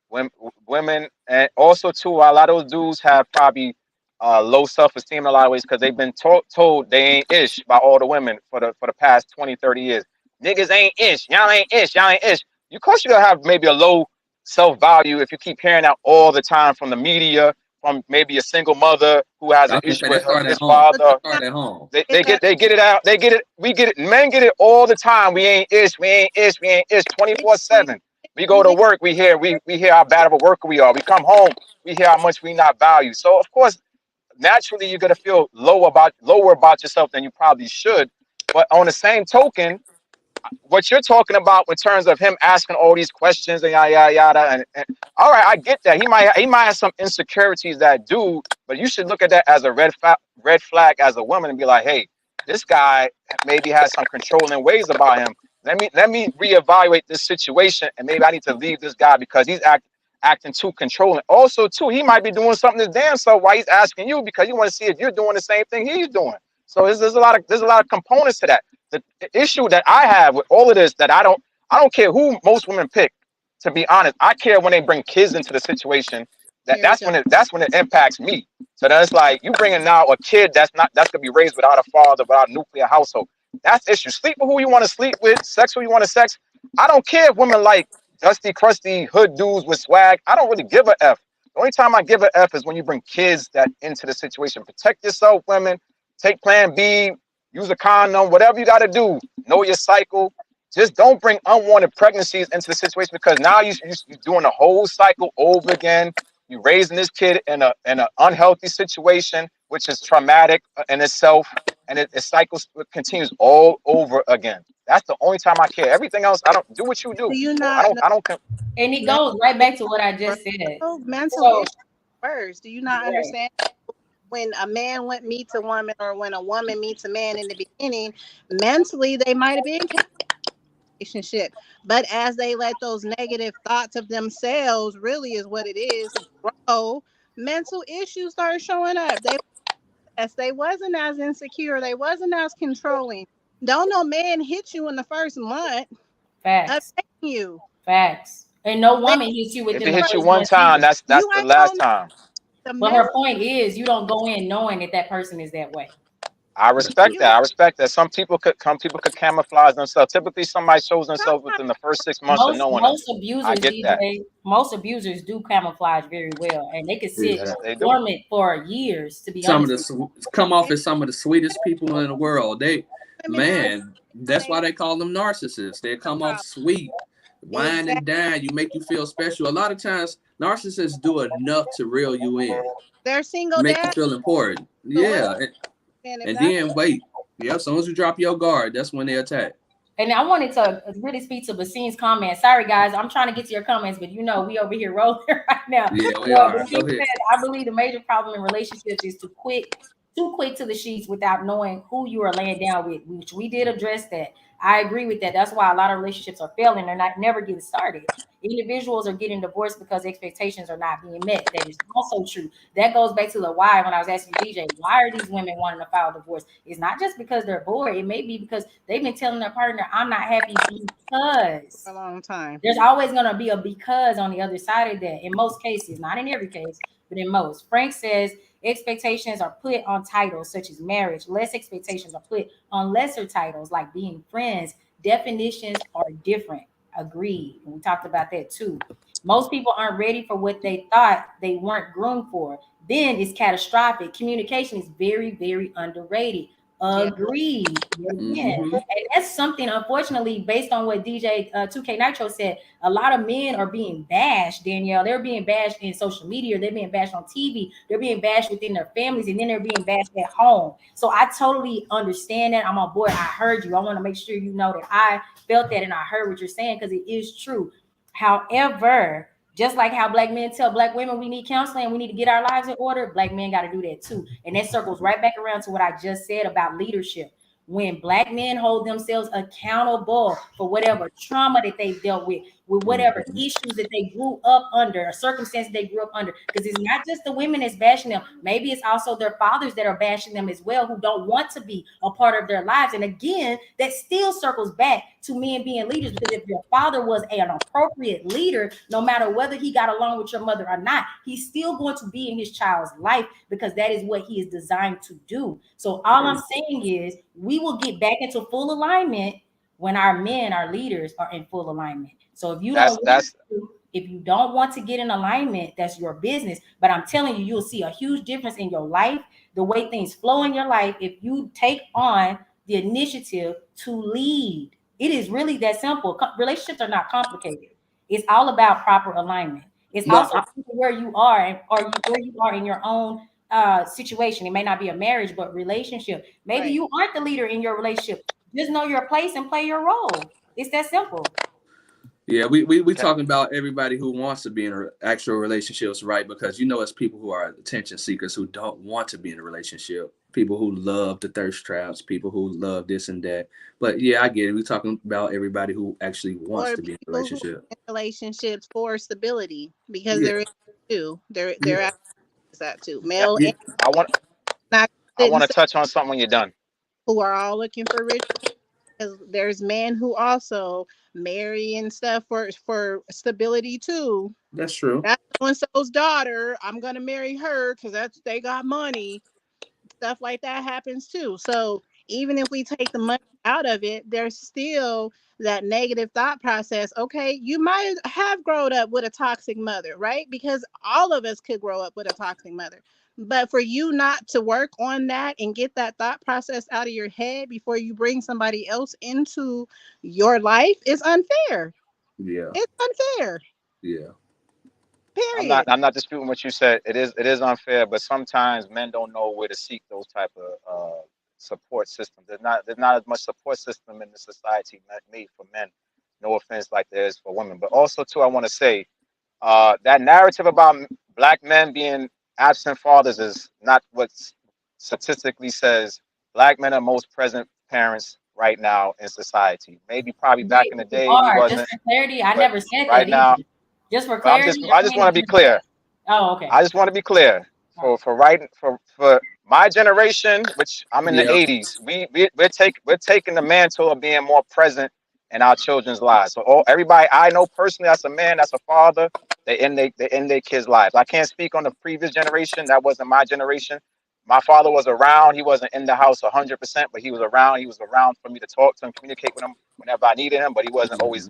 Women, and also too, a lot of those dudes have probably low self-esteem in a lot of ways because they've been told they ain't ish by all the women for the past 20, 30 years. Niggas ain't ish. Y'all ain't ish. Y'all ain't ish. Of course, you're gonna have maybe a low self-value if you keep hearing that all the time from the media, from maybe a single mother who has an issue with his father. Start at home. They get it out. They get it. We get it. Men get it all the time. We ain't ish. We ain't ish. We ain't ish. 24/7. We go to work. We hear how bad of a worker we are. We come home. We hear how much we not valued. So of course, naturally, you're gonna feel lower about yourself than you probably should. But on the same token, what you're talking about in terms of him asking all these questions and yada yada yada, and all right, I get that he might have some insecurities that do, but you should look at that as a red flag as a woman and be like, hey, this guy maybe has some controlling ways about him. Let me reevaluate this situation, and maybe I need to leave this guy because he's acting too controlling. Also, too, he might be doing something his damn self while he's asking you because you want to see if you're doing the same thing he's doing. So there's a lot of components to that. The issue that I have with all of this, that I don't care who most women pick. To be honest, I care when they bring kids into the situation. That's when it impacts me. So then it's like you bringing now a kid that's gonna be raised without a father, without a nuclear household. That's the issue. Sleep with who you want to sleep with, sex who you want to sex. I don't care if women like dusty, crusty hood dudes with swag. I don't really give a F. The only time I give a F is when you bring kids that into the situation. Protect yourself, women. Take Plan B. Use a condom. Whatever you got to do. Know your cycle. Just don't bring unwanted pregnancies into the situation because now you're doing the whole cycle over again. You're raising this kid in an unhealthy situation, which is traumatic in itself, and it cycles continues all over again. That's the only time I care. Everything else, I don't do what you do. Do you not? I don't. And it goes right back to what I just said. Mental issues first. Do you not understand? When a man meets a woman, or when a woman meets a man in the beginning, mentally they might have been in a relationship, but as they let those negative thoughts of themselves, really is what it is, grow, mental issues start showing up. They wasn't as insecure, they wasn't as controlling. Don't no man hit you in the first month. Facts. You. Facts. And no woman hits you within if it the hits you first one month time, either. that's the last time. But her point is, you don't go in knowing that person is that way. I respect that. I respect that. Some people could camouflage themselves. Typically, somebody shows themselves within the first 6 months of knowing them. Abusers, I get that. Most abusers do camouflage very well, and they could sit dormant for years. To be honest, come off as some of the sweetest people in the world. That's why they call them narcissists. They come off sweet, wine and dine. You make you feel special. A lot of times, narcissists do enough to reel you in. They're single, make you feel important. Yeah. And then wait. Yeah, as soon as you drop your guard, that's when they attack. And I wanted to really speak to Basim's comments. Sorry, guys, I'm trying to get to your comments, but we over here rolling right now. Yeah, we are. I believe the major problem in relationships is too quick to the sheets without knowing who you are laying down with, which we did address that. I agree with that. That's why a lot of relationships are failing. They're never getting started. Individuals are getting divorced because expectations are not being met. That is also true. That goes back to the why when I was asking DJ, why are these women wanting to file divorce? It's not just because they're bored. It may be because they've been telling their partner, I'm not happy because for a long time. There's always going to be a because on the other side of that. In most cases, not in every case, but in most. Frank says expectations are put on titles such as marriage. Less expectations are put on lesser titles like being friends. Definitions are different. Agreed. And we talked about that too. Most people aren't ready for what they thought they weren't groomed for. Then it's catastrophic. Communication is very, very underrated. Agreed. And that's something, unfortunately, based on what DJ 2K Nitro said, a lot of men are being bashed, Danielle. They're being bashed in social media. They're being bashed on TV. They're being bashed within their families, and then they're being bashed at home. So I totally understand that. I'm on board. I heard you. I want to make sure you know that I felt that and I heard what you're saying because it is true. However, Just like how black men tell black women we need counseling and we need to get our lives in order, black men got to do that too. And that circles right back around to what I just said about leadership. When black men hold themselves accountable for whatever trauma that they've dealt with whatever issues that they grew up under, or circumstances they grew up under, because it's not just the women that's bashing them. Maybe it's also their fathers that are bashing them as well, who don't want to be a part of their lives. And again, that still circles back to men being leaders, because if your father was an appropriate leader, no matter whether he got along with your mother or not, he's still going to be in his child's life, because that is what he is designed to do. So all I'm saying is we will get back into full alignment when our men, our leaders, are in full alignment. So if you if you don't want to get in alignment, that's your business. But I'm telling you, you'll see a huge difference in your life, the way things flow in your life, if you take on the initiative to lead. It is really that simple. Relationships are not complicated. It's all about proper alignment. It's also where you are, or where you are in your own situation. It may not be a marriage, but relationship. Maybe you aren't the leader in your relationship. Just know your place and play your role. It's that simple. Yeah, we talking about everybody who wants to be in actual relationships, right? Because it's people who are attention seekers who don't want to be in a relationship, people who love the thirst traps, people who love this and that. But yeah, I get it. We're talking about everybody who actually wants to be in a relationship. Relationships for stability, because there is two. There is that too. Male and I want to touch on something when you're done. Who are all looking for rich. Because there's men who also marry and stuff for stability too. That's true. That's so-and-so's daughter. I'm gonna marry her because they got money. Stuff like that happens too. So even if we take the money out of it, there's still that negative thought process. Okay, you might have grown up with a toxic mother, right? Because all of us could grow up with a toxic mother. But for you not to work on that and get that thought process out of your head before you bring somebody else into your life is unfair. Yeah. It's unfair. Yeah. Period. I'm not disputing what you said. It is unfair, but sometimes men don't know where to seek those type of support systems. There's not as much support system in the society made for men. No offense, like there is for women. But also too, I want to say that narrative about black men being absent fathers is not what statistically says. Black men are most present parents right now in society. Probably back in the day we wasn't. Just for clarity, I never said right that now. either. Just for clarity, I just want to be clear. Oh, okay. I just want to be clear for my generation, which I'm in the 80s. We're taking the mantle of being more present in our children's lives. So everybody I know personally, that's a man, that's a father. They in their kids' lives. I can't speak on the previous generation. That wasn't my generation. My father was around. He wasn't in the house 100%, but he was around. He was around for me to talk to him, communicate with him whenever I needed him. But he wasn't always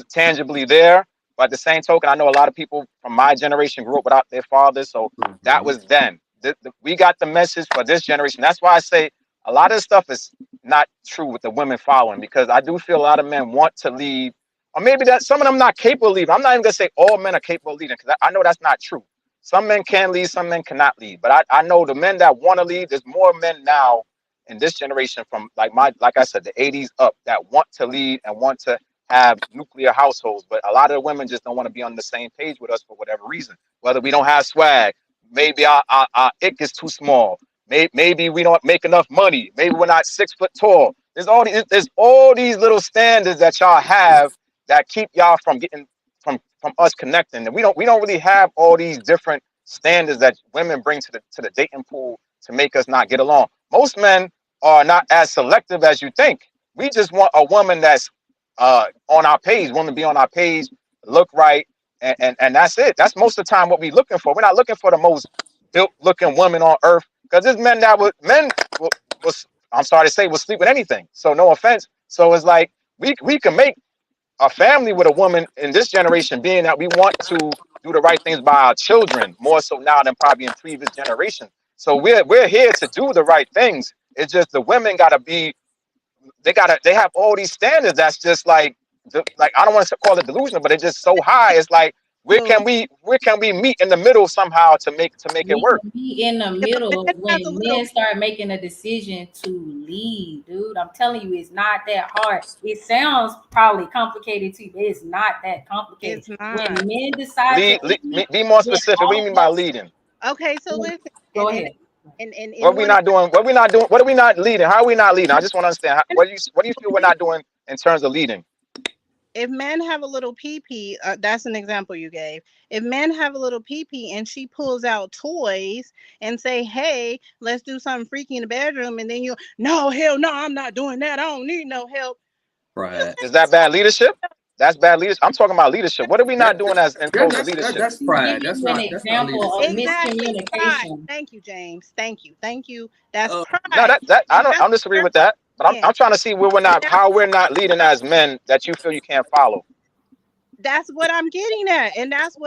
tangibly there. But at the same token, I know a lot of people from my generation grew up without their fathers. So that was then. We got the message for this generation. That's why I say a lot of stuff is not true with the women following, because I do feel a lot of men want to lead, or maybe that some of them not capable of leading. I'm not even going to say all men are capable of leading, because I know that's not true. Some men can lead, some men cannot lead. But I know the men that want to lead, there's more men now in this generation from like I said, the 80s up, that want to lead and want to have nuclear households. But a lot of the women just don't want to be on the same page with us for whatever reason. Whether we don't have swag, maybe our ick is too small, maybe we don't make enough money, maybe we're not 6 foot tall. There's all these little standards that y'all have that keep y'all from getting from us connecting. And we don't really have all these different standards that women bring to the dating pool to make us not get along. Most men are not as selective as you think. We just want a woman that's on our page, want to be on our page, look right, and that's it. That's most of the time what we're looking for. We're not looking for the most built looking woman on earth, because there's men that was I'm sorry to say, will sleep with anything. So no offense. So it's like we can make a family with a woman in this generation, being that we want to do the right things by our children more so now than probably in previous generations. So we're here to do the right things. It's just the women gotta be. They have all these standards that's just like I don't want to call it delusional, but it's just so high. It's like So where can we meet in the middle somehow to make it We work? can be in the if a middle man when has a little, men start making a decision to leave, dude. I'm telling you, it's not that hard. It sounds probably complicated to you, but it's not that complicated. it's When not. men decide to leave, Be more then specific. What do all you of mean by us leading? Okay, so listen, go and ahead. in one of What we not doing? What are we not leading? How are we not leading? I just want to understand. What do you feel we're not doing in terms of leading? if men have a little pee, that's an example you gave. If men have a little pee and she pulls out toys and say, "Hey, let's do something freaky in the bedroom," and then you, no, hell no, I'm not doing that. I don't need no help. You Pride. Is that bad leadership? That's bad leadership. I'm talking about leadership. What are we not doing as in close to leadership? That's He's pride. giving you an That's not example of leadership. exactly pride. miscommunication. Thank you, James. Thank you. That's Uh, No, pride. I And don't that's disagree where with that. But men. I'm trying to see where we're not That's how we're not leading as men that you feel you can't follow. that's what I'm getting at. And that's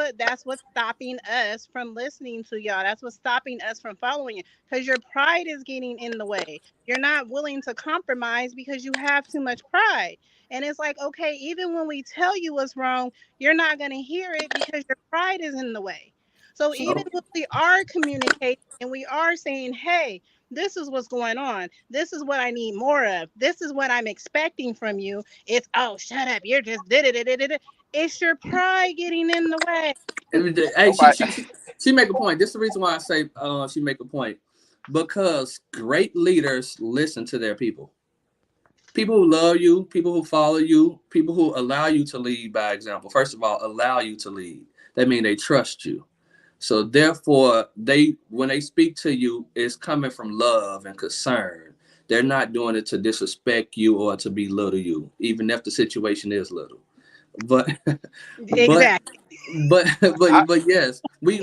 what's stopping us from listening to y'all. That's what's stopping us from following it. Because your pride is getting in the way. You're not willing to compromise because you have too much pride. And it's like, okay, even when we tell you what's wrong, you're not gonna hear it because your pride is in the way. So even so when we are communicating and we are saying, hey, this is what's going on. This is what I need more of. This is what I'm expecting from you. It's, oh, shut up. You're just did it. It's your pride getting in the way. hey, Nobody. she make a point. This is the reason why I say she make a point. Because great leaders listen to their people. People who love you, people who follow you, people who allow you to lead by example. First of all, allow you to lead. That means they trust you. So therefore, when they speak to you, it's coming from love and concern. They're not doing it to disrespect you or to belittle you, even if the situation is little. But but Exactly. I, but yes, we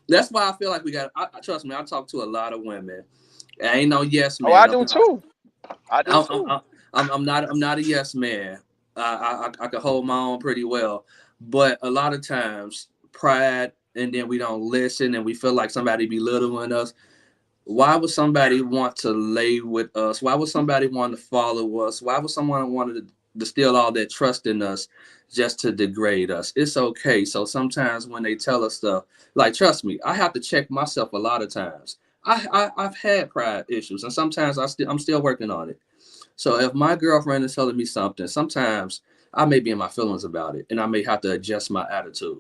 that's why I feel like we got. Trust me, I talk to a lot of women. I ain't no yes oh, I man. I'm do not. too. I do I'm too. I'm not a yes man. I can hold my own pretty well, but a lot of times pride, and then we don't listen, and we feel like somebody belittling us. Why would somebody want to lay with us? Why would somebody want to follow us? Why would someone want to distill all that trust in us just to degrade us? It's okay. So sometimes when they tell us stuff, like trust me, I have to check myself a lot of times. I've had pride issues, and sometimes I'm still working on it. So if my girlfriend is telling me something, sometimes I may be in my feelings about it, and I may have to adjust my attitude.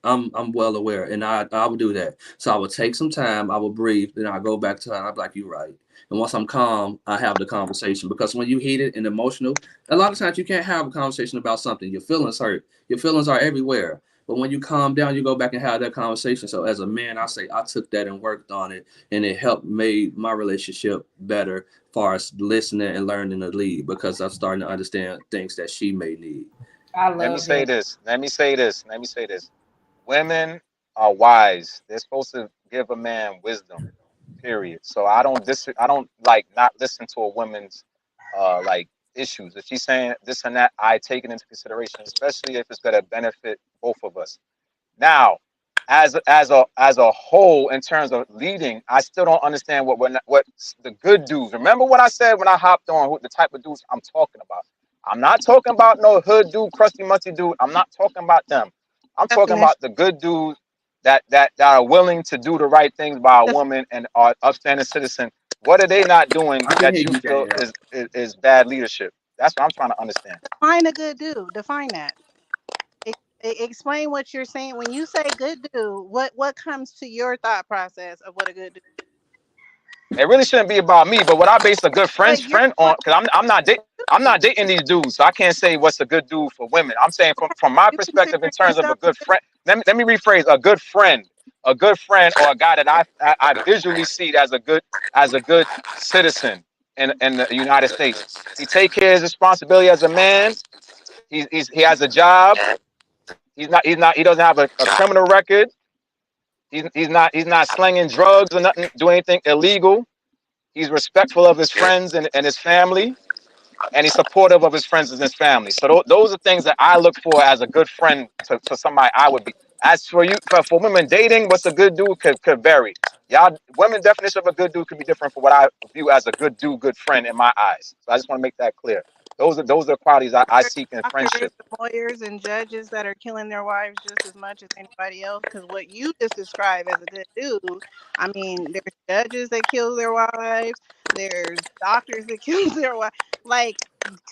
I'm well aware, and I would do that. So I would take some time, I would breathe, then I go back to her, and I'm like, "You right." And once I'm calm, I have the conversation because when you heated and emotional, a lot of times you can't have a conversation about something. Your feelings hurt. Your feelings are everywhere. But when you calm down, you go back and have that conversation. So as a man, I say I took that and worked on it, and it helped made my relationship better far as listening and learning to lead because I'm starting to understand things that she may need. I Let me love say that. this. Let me say this. Let me say this. Women are wise. They're supposed to give a man wisdom. Period. So I don't like not listen to a woman's like issues. If she's saying this and that, I take it into consideration, especially if it's gonna benefit both of us. Now, as a whole, in terms of leading, I still don't understand what the good dudes. Remember what I said when I hopped on? Who the type of dudes I'm talking about? I'm not talking about no hood dude, crusty musty dude. I'm not talking about them. I'm talking Definition. about the good dudes that are willing to do the right things by a woman and are upstanding citizen. What are they not doing I can that hear you you, feel Dan. is bad leadership? That's what I'm trying to understand. Define a good dude. Define that. Explain what you're saying. When you say good dude, what comes to your thought process of what a good dude? It really shouldn't be about me, but what I base a good But you're friend the one on, because I'm not dating these dudes, so I can't say what's a good dude for women. I'm saying from my you perspective in consider terms of a yourself a good good friend. Let me rephrase a good friend or a guy that I visually see as a good citizen in the United States. He take care of his responsibility as a man. He has a job. He doesn't have a criminal record. He's not slinging drugs or nothing, do anything illegal. He's respectful of his friends and his family, and he's supportive of his friends and his family. So those are things that I look for as a good friend to somebody I would be. As for you, for women dating, what's a good dude could vary. Y'all, women definition of a good dude could be different for what I view as a good dude, good friend in my eyes. So I just want to make that clear. Those are qualities I seek in Doctors friendship. and lawyers and judges that are killing their wives just as much as anybody else. Because what you just described as a good dude, I mean, there's judges that kill their wives. There's doctors that kill their wives. Like,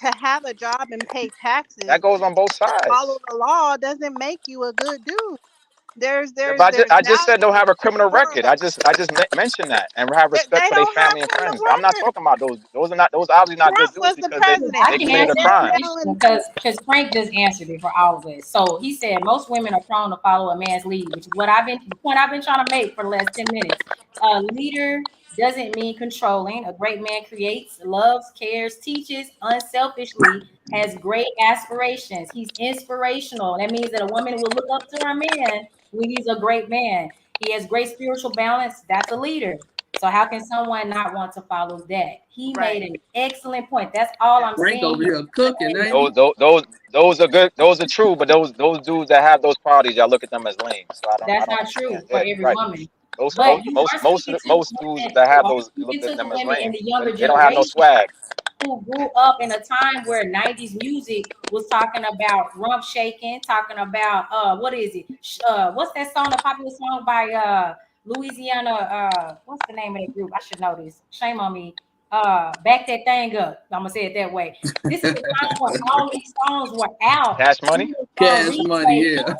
to have a job and pay taxes, That goes on both sides. follow the law doesn't make you a good dude. There's Yeah, there's but there's I just said values don't have a in criminal the record. world. I just mentioned that and have respect They for their don't have family and criminal friends. I'm not records. talking about those. Those obviously not good Trump dudes was the because president. I they can He committed a answer went that crime. question down. because Frank just answered it for all of us. So he said most women are prone to follow a man's lead, which is what the point I've been trying to make for the last 10 minutes. A leader doesn't mean controlling. A great man creates, loves, cares, teaches unselfishly, has great aspirations. He's inspirational. That means that a woman will look up to her man when he's a great man. He has great spiritual balance. That's a leader. So how can someone not want to follow that? He Right. made an excellent point. That's all I'm Frank over saying. here cooking, ain't Those he? those those those are good. Those are true. But those dudes that have those qualities, y'all look at them as lame. So I That's don't. not Yeah, true for yeah, you're every right. woman. Most But most you most are most speaking to the most dudes women, that you have are those, you look speaking at to the them as women in lame. the younger They don't have no generation swag. who grew up in a time where 90s music was talking about rump shaking, talking about what is it? What's that song, the popular song by Louisiana? What's the name of that group? I should know this. Shame on me. Back that thing up. I'm gonna say it that way. This is the time when all these songs were out. Cash We money, was on Cash money, replay yeah.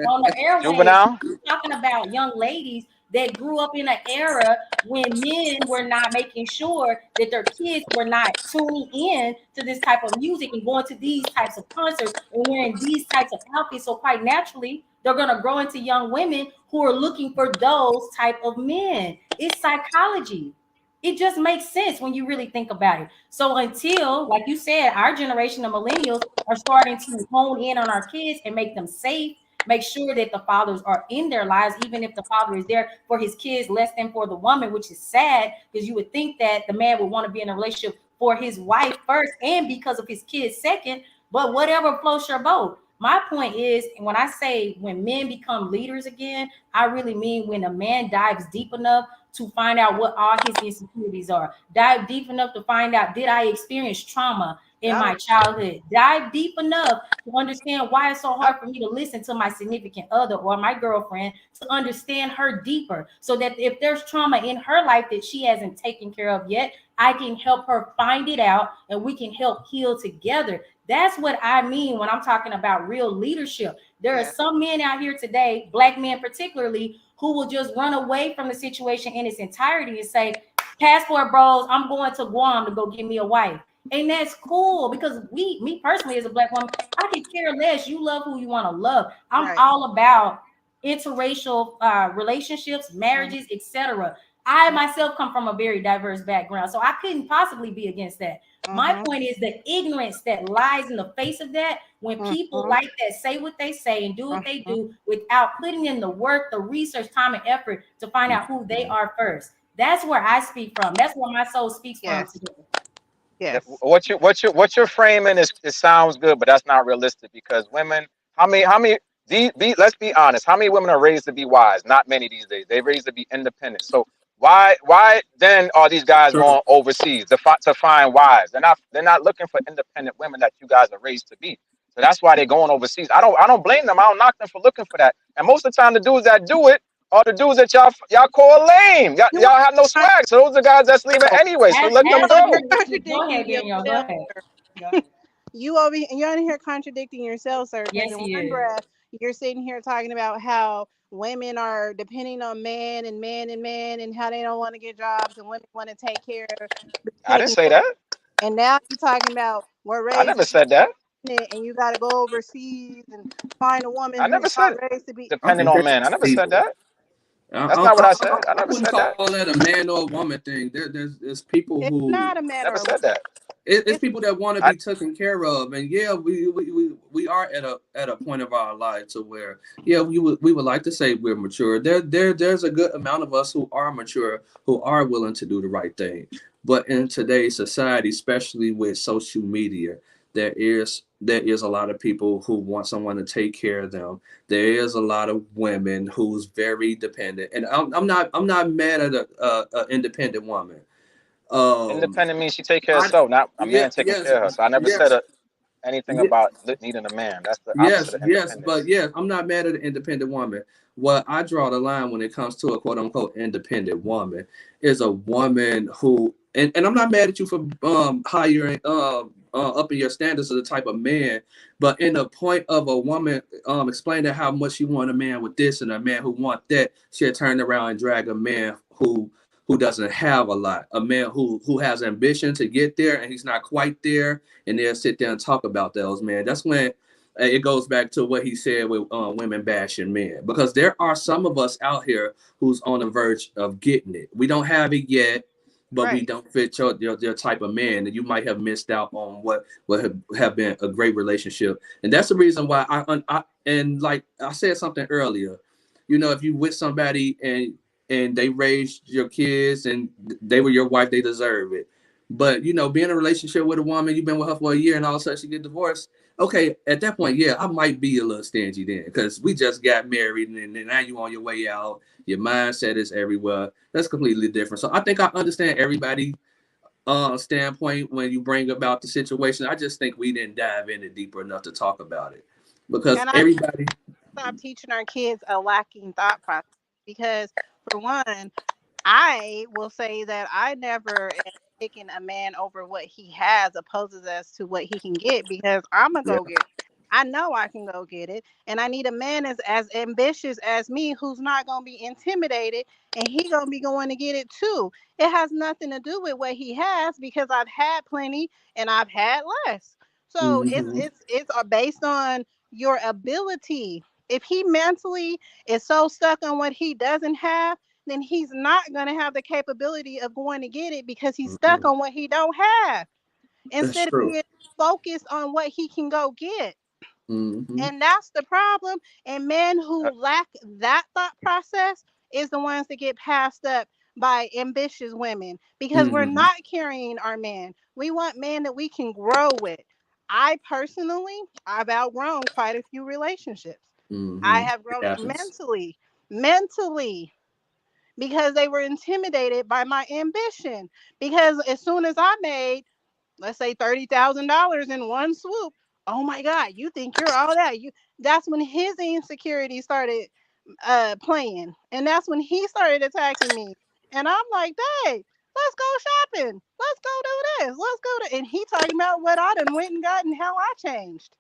on the airwaves. juvenile. We're talking about young ladies that grew up in an era when men were not making sure that their kids were not tuning in to this type of music and going to these types of concerts and wearing these types of outfits. So quite naturally, they're going to grow into young women who are looking for those type of men. It's psychology. It just makes sense when you really think about it. So until, like you said, our generation of millennials are starting to hone in on our kids and make them safe, make sure that the fathers are in their lives, even if the father is there for his kids less than for the woman, which is sad because you would think that the man would want to be in a relationship for his wife first and because of his kids second. But whatever floats your boat. My point is, when I say when men become leaders again, I really mean when a man dives deep enough to find out what all his insecurities are. Dive deep enough to find out, did I experience trauma in Yep. my childhood? Dive deep enough to understand why it's so hard for me to listen to my significant other or my girlfriend, to understand her deeper, so that if there's trauma in her life that she hasn't taken care of yet, I can help her find it out and we can help heal together. That's what I mean when I'm talking about real leadership. There are Yeah. some men out here today, black men particularly, who will just run away from the situation in its entirety and say, passport bros, I'm going to Guam to go get me a wife. And that's cool because me personally, as a black woman, I can care less. You love who you want to love. I'm Right. all about interracial relationships, marriages, etc. I myself come from a very diverse background, so I couldn't possibly be against that. My Mm-hmm. point is the ignorance that lies in the face of that when people Mm-hmm. like that say what they say and do what they Mm-hmm. do without putting in the work, the research, time, and effort to find out who they are first. That's where I speak from. That's where my soul speaks from Yes. today. Yes. What you're framing is, it sounds good, but that's not realistic because women. How many? Let's be honest. How many women are raised to be wise? Not many these days. They're raised to be independent. So why then are these guys True. going overseas to find wives? They're not looking for independent women that you guys are raised to be. So that's why they're going overseas. I don't blame them. I don't knock them for looking for that. And most of the time, the dudes that do it are the dudes that y'all call lame. Y'all, You y'all have no are, swag. So those are the guys that's leaving anyway. So As, let you them as over you here go. go contradicting ahead, Daniel. Go yourself. ahead. Go ahead. You're in here contradicting yourself, sir. Because Yes, in he one is. breath, you're sitting here talking about how women are depending on men and men and men, and how they don't want to get jobs, and women want to take care of I didn't taking say care. that. And now you're talking about we're I raised never to be said that. independent, and you got to go overseas and find a woman I who's never said not raised to be. I'm depending from on Texas men. I never said people. that. That's not what I said. I I never wouldn't said call that. that a man or a woman thing. There's people It's who not a man Never or a woman. said that. it's It's people that want to I be taken care of, and yeah, we are at a point of our life to where yeah we would like to say we're mature. There's a good amount of us who are mature, who are willing to do the right thing, but in today's society, especially with social media, there is a lot of people who want someone to take care of them. There is a lot of women who's very dependent, and I'm not mad at a independent woman. Independent means she take care of I herself, not a yeah man taking yes care of her. So I never said yes anything about needing a man. That's the opposite Yes, of yes, but independence. yes, I'm not mad at an independent woman. What I draw the line when it comes to a quote unquote independent woman is a woman who, and I'm not mad at you for hiring upping your standards of the type of man, but in the point of a woman explaining how much she want a man with this and a man who want that, she'll turn around and drag a man who doesn't have a lot, a man who has ambition to get there and he's not quite there, and they'll sit there and talk about those, man. That's when it goes back to what he said with women bashing men, because there are some of us out here who's on the verge of getting it. We don't have it yet, but we Right. don't fit your type of man, and you might have missed out on what have been a great relationship. And that's the reason why I and like I said something earlier, you know, if you with somebody and they raised your kids and they were your wife, they deserve it. But you know, being in a relationship with a woman, you've been with her for a year, and all of a sudden she get divorced. Okay, at that point, yeah, I might be a little stingy then, because we just got married, and now you on your way out. Your mindset is everywhere. That's completely different. So I think I understand everybody standpoint when you bring about the situation. I just think we didn't dive in it deeper enough to talk about it, because And I everybody. stop teaching our kids a lacking thought process because, for one, I will say that I never am picking a man over what he has opposes as to what he can get because I'm a Yeah. go getter. I know I can go get it, and I need a man as ambitious as me who's not gonna be intimidated, and he gonna be going to get it too. It has nothing to do with what he has because I've had plenty and I've had less. So Mm-hmm. it's based on your ability. If he mentally is so stuck on what he doesn't have, then he's not going to have the capability of going to get it because he's stuck Mm-hmm. on what he don't have That's instead of true. being focused on what he can go get. Mm-hmm. And that's the problem. And men Uh, who lack that thought process is the ones that get passed up by ambitious women because we're Mm-hmm. not carrying our men. We want men that we can grow with. I personally, I've outgrown quite a few relationships. I Mm-hmm. have It grown happens. mentally, because they were intimidated by my ambition. Because as soon as I made, let's say, $30,000 in one swoop, oh my God, you think you're all that? That's when his insecurity started playing, and that's when he started attacking me. And I'm like, hey, let's go shopping. Let's go do this. Let's go to. And he talking about what I done went and got and how I changed.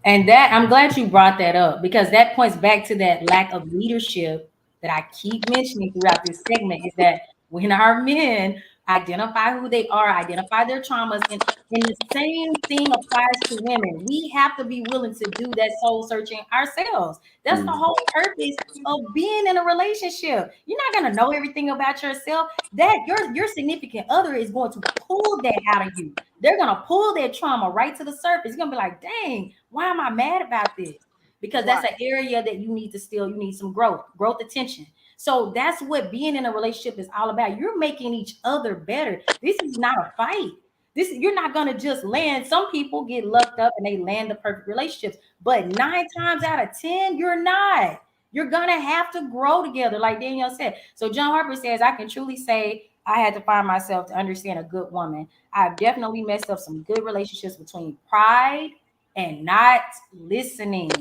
And that I'm glad you brought that up because that points back to that lack of leadership that I keep mentioning throughout this segment is that when our men identify who they are, identify their traumas, and the same thing applies to women. We have to be willing to do that soul searching ourselves. That's the Mm-hmm. whole purpose of being in a relationship. You're not gonna know everything about yourself. That your significant other is going to pull that out of you. They're gonna pull that trauma right to the surface. You're gonna be like, dang, why am I mad about this? Because that's Right. an area that you need to still, you need some growth attention. So that's what being in a relationship is all about. You're making each other better. This is not a fight. This you're not gonna just land. Some people get lucked up and they land the perfect relationships, but 9 times out of 10, you're not. You're gonna have to grow together, like Danielle said. So John Harper says, I can truly say I had to find myself to understand a good woman. I've definitely messed up some good relationships between pride and not listening.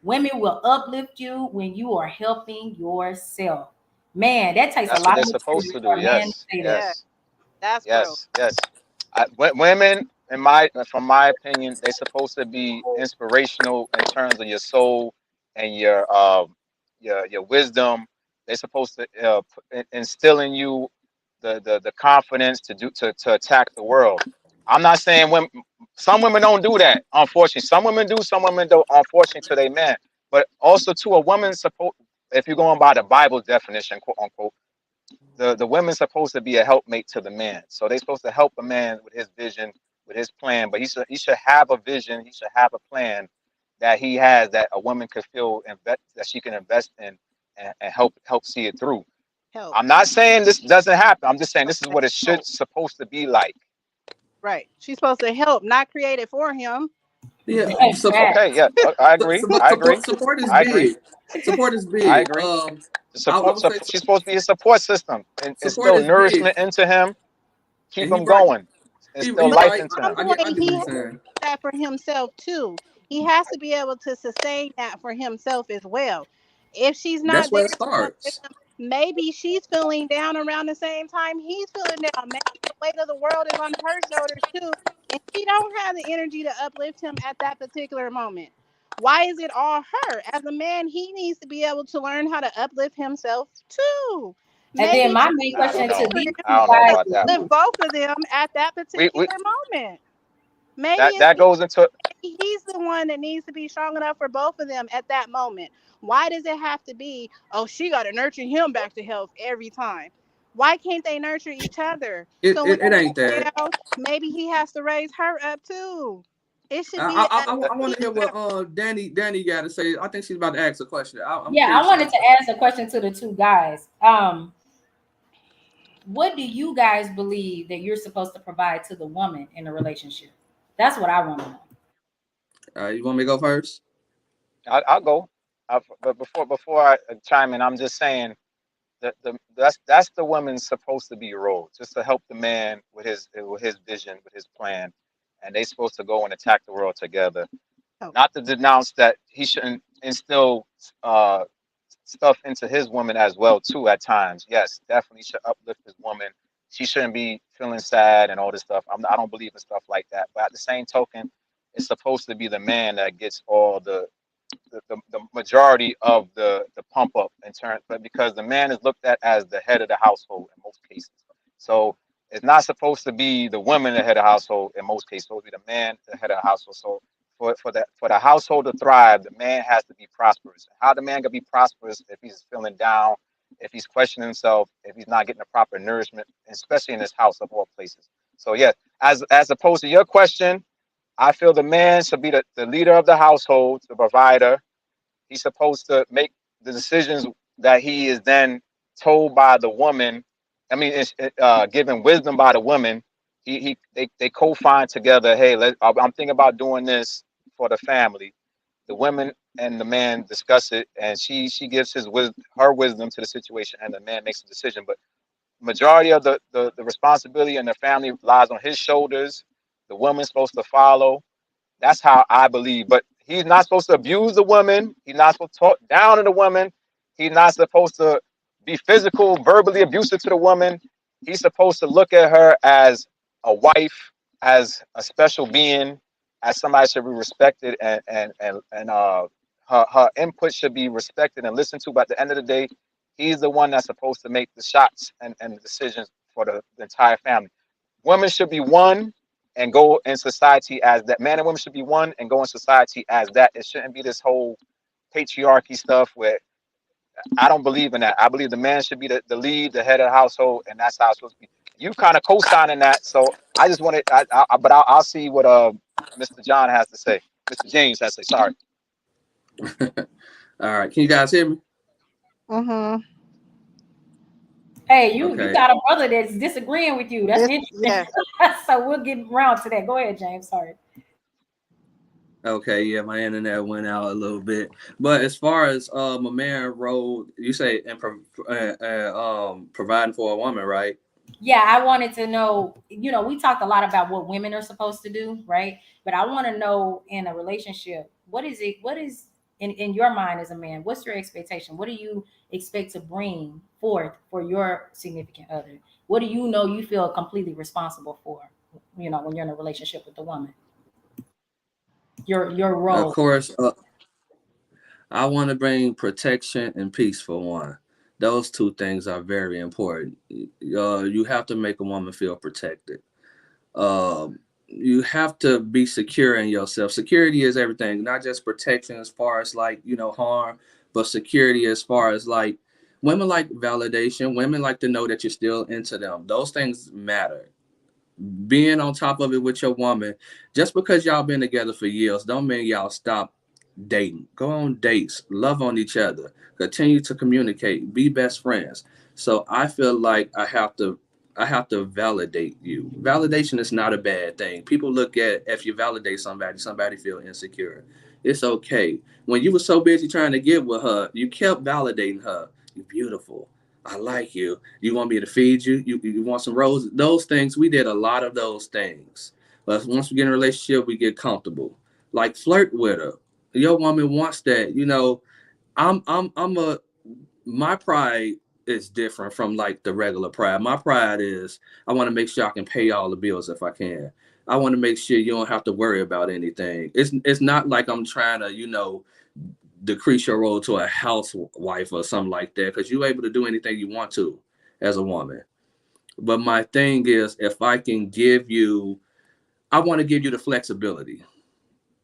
Women will uplift you when you are helping yourself. Man, that takes a that's what lot they're of supposed maturity to do. for a man to Yes, say that. Yeah, yes, that's growth. yes, yes. Women, from my opinion, they're supposed to be inspirational in terms of your soul and your wisdom. They're supposed to instill in you the confidence to attack the world. I'm not saying women. Some women don't do that. Unfortunately, some women do. Some women don't. Unfortunately, to their man. But also, to a woman, supposed if you're going by the Bible definition, quote unquote, the woman's supposed to be a helpmate to the man. So they're supposed to help a man with his vision, with his plan. But he should have a vision. He should have a plan that he has that a woman could feel that she can invest in and help see it through. Help. I'm not saying this doesn't happen. I'm just saying this is what it should Help. supposed to be like. Right. She's supposed to help, not create it for him. Yeah. Okay, yeah, I agree. I agree. Support is I agree. big. Support is I big. agree. The I support, would say she's supposed to be a support system and support instill is big. nourishment into him. keep And he him right. going. Instill He But life right. into at him. some I point, get what he he's has saying. that for himself too. He has to be able to sustain that for himself as well. If she's That's not where there it to uplift starts. him, maybe she's feeling down around the same time he's feeling down. Maybe the weight of the world is on her shoulders too, and she don't have the energy to uplift him at that particular moment. Why is it all her? As a man, he needs to be able to learn how to uplift himself too. And then Maybe my she main I don't question to know. these I two don't know guys about that. uplift both of them at that We particular moment. Maybe that it's that goes into he's the one that needs to be strong enough for both of them at that moment. Why does it have to be, oh, she got to nurture him back to health every time? Why can't they nurture each other? It, So when it, it ain't he's that. down, maybe he has to raise her up too. It should be I, a I, I want to hear team what effort. Danny got to say. I think she's about to ask a question. I'm Yeah, I curious. wanted to ask a question to the two guys. What do you guys believe that you're supposed to provide to the woman in a relationship? That's what I want to know. You want me to go first? I'll go. But before I chime in, I'm just saying that that's the woman's supposed to be role, just to help the man with his vision, with his plan, and they supposed to go and attack the world together. Oh, Not to denounce that he shouldn't instill uh, stuff into his woman as well too at times. Yes, definitely should uplift his woman. She shouldn't be feeling sad and all this stuff. I don't believe in stuff like that. But at the same token, it's supposed to be the man that gets all the majority of the pump up in turn, but because the man is looked at as the head of the household in most cases. So it's not supposed to be the woman the head of the household in most cases. It's supposed to be the man the head of the household. So for the household to thrive, the man has to be prosperous. How the man can be prosperous if he's feeling down, if he's questioning himself, if he's not getting the proper nourishment, especially in this house of all places. So yeah, as opposed to your question, I feel the man should be the leader of the household, the provider. He's supposed to make the decisions that he is then told by the woman. I mean, it's given wisdom by the woman. They co-find together. Hey, I'm thinking about doing this for the family. The women and the man discuss it, and she gives her wisdom to the situation, and the man makes a decision. But majority of the responsibility in the family lies on his shoulders. The woman's supposed to follow. That's how I believe. But he's not supposed to abuse the woman. He's not supposed to talk down to the woman. He's not supposed to be physical, verbally abusive to the woman. He's supposed to look at her as a wife, as a special being, as somebody should be respected, and her input should be respected and listened to. But at the end of the day, he's the one that's supposed to make the shots and the decisions for the entire family. Women should be one and go in society as that. Man and woman should be one and go in society as that. It shouldn't be this whole patriarchy stuff where I don't believe in that. I believe the man should be the lead, the head of the household, and that's how it's supposed to be. You kind of co-signing that, so I just wanted, but I'll see what Mr. John has to say. Mr. James has to say. Sorry. All right. Can you guys hear me? mm-hmm. Hey, you Okay. got a brother that's disagreeing with you. That's interesting. Yeah. So we'll get around to that. Go ahead, James. Sorry. Okay. Yeah, my internet went out a little bit. But as far as a man role, you say providing for a woman, right? Yeah, I wanted to know, we talked a lot about what women are supposed to do, right? But I want to know in a relationship, what is in your mind as a man, what's your expectation? What do you expect to bring forth for your significant other? What do you know you feel completely responsible for, when you're in a relationship with a woman? Your Of role. course, I want to bring protection and peace for one. Those two things are very important. You have to make a woman feel protected. You have to be secure in yourself. Security is everything, not just protection as far as like, harm, but security as far as like women like validation. Women like to know that you're still into them. Those things matter. Being on top of it with your woman, just because y'all been together for years, don't mean y'all stop dating. Go on dates, love on each other, continue to communicate, be best friends. So I feel like I have to validate you. Validation is not a bad thing. People look at if you validate somebody feel insecure. It's okay. When you were so busy trying to get with her, you kept validating her. You're beautiful. I like you. You want me to feed you? You want some roses? Those things, we did a lot of those things. But once we get in a relationship, we get comfortable. Like flirt with her. Your woman wants that. You know, my pride is different from like the regular pride. My pride is I want to make sure I can pay all the bills if I can. I want to make sure you don't have to worry about anything. It's not like I'm trying to, you know, decrease your role to a housewife or something like that, because you're able to do anything you want to as a woman. But my thing is, if I can give you, I want to give you the flexibility.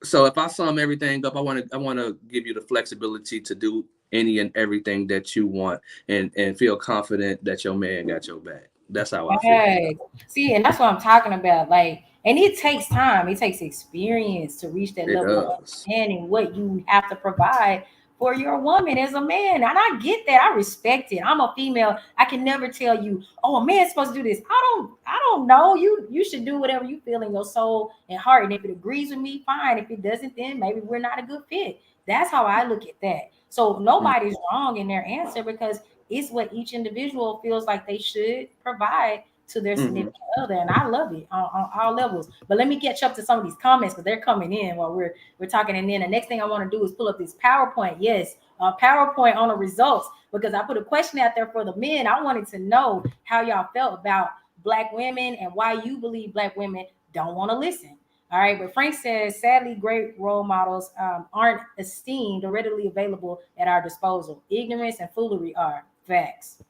So if I sum everything up, I want to give you the flexibility to do any and everything that you want, and feel confident that your man got your back. That's how I feel. Hey, see, and that's what I'm talking about. Like, and it takes time, it takes experience to reach that It level of does. understanding what you have to provide for your woman as a man. And I get that. I respect it. I'm a female. I can never tell you, oh, a man's supposed to do this. I don't know. You should do whatever you feel in your soul and heart. And if it agrees with me, fine. If it doesn't, then maybe we're not a good fit. That's how I look at that. So nobody's wrong in their answer, because it's what each individual feels like they should provide to their significant other, and I love it on all levels. But let me catch up to some of these comments, because they're coming in while we're talking. And then the next thing I want to do is pull up this PowerPoint. Yes, PowerPoint on the results, because I put a question out there for the men. I wanted to know how y'all felt about Black women and why you believe Black women don't want to listen. All right, but Frank says, sadly, great role models aren't esteemed or readily available at our disposal. Ignorance and foolery are. Facts.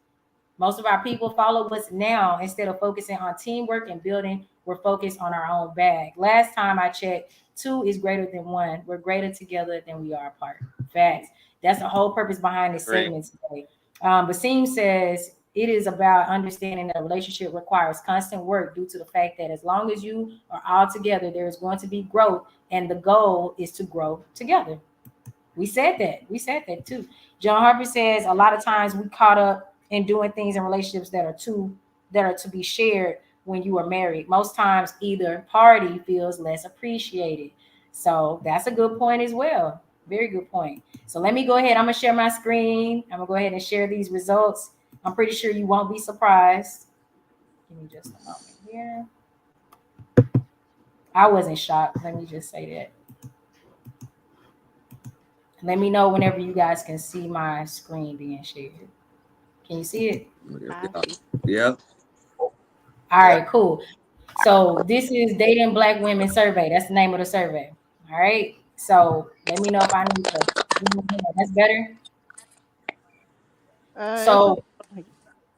Most of our people follow what's now instead of focusing on teamwork and building. We're focused on our own bag. Last time I checked, 2 is greater than 1. We're greater together than we are apart. Facts. That's the whole purpose behind this segment today. Basim says it is about understanding that a relationship requires constant work due to the fact that as long as you are all together, there is going to be growth, and the goal is to grow together. We said that. We said that too. John Harper says a lot of times we caught up in doing things in relationships that are to be shared when you are married. Most times either party feels less appreciated. So that's a good point as well. Very good point. So let me go ahead. I'm gonna share my screen. I'm gonna go ahead and share these results. I'm pretty sure you won't be surprised. Give me just a moment here. I wasn't shocked. Let me just say that. Let me know whenever you guys can see my screen being shared. Can you see it? Yeah. All right, cool. So this is Dating Black Women Survey. That's the name of the survey. All right. So let me know if I need to. That's better. So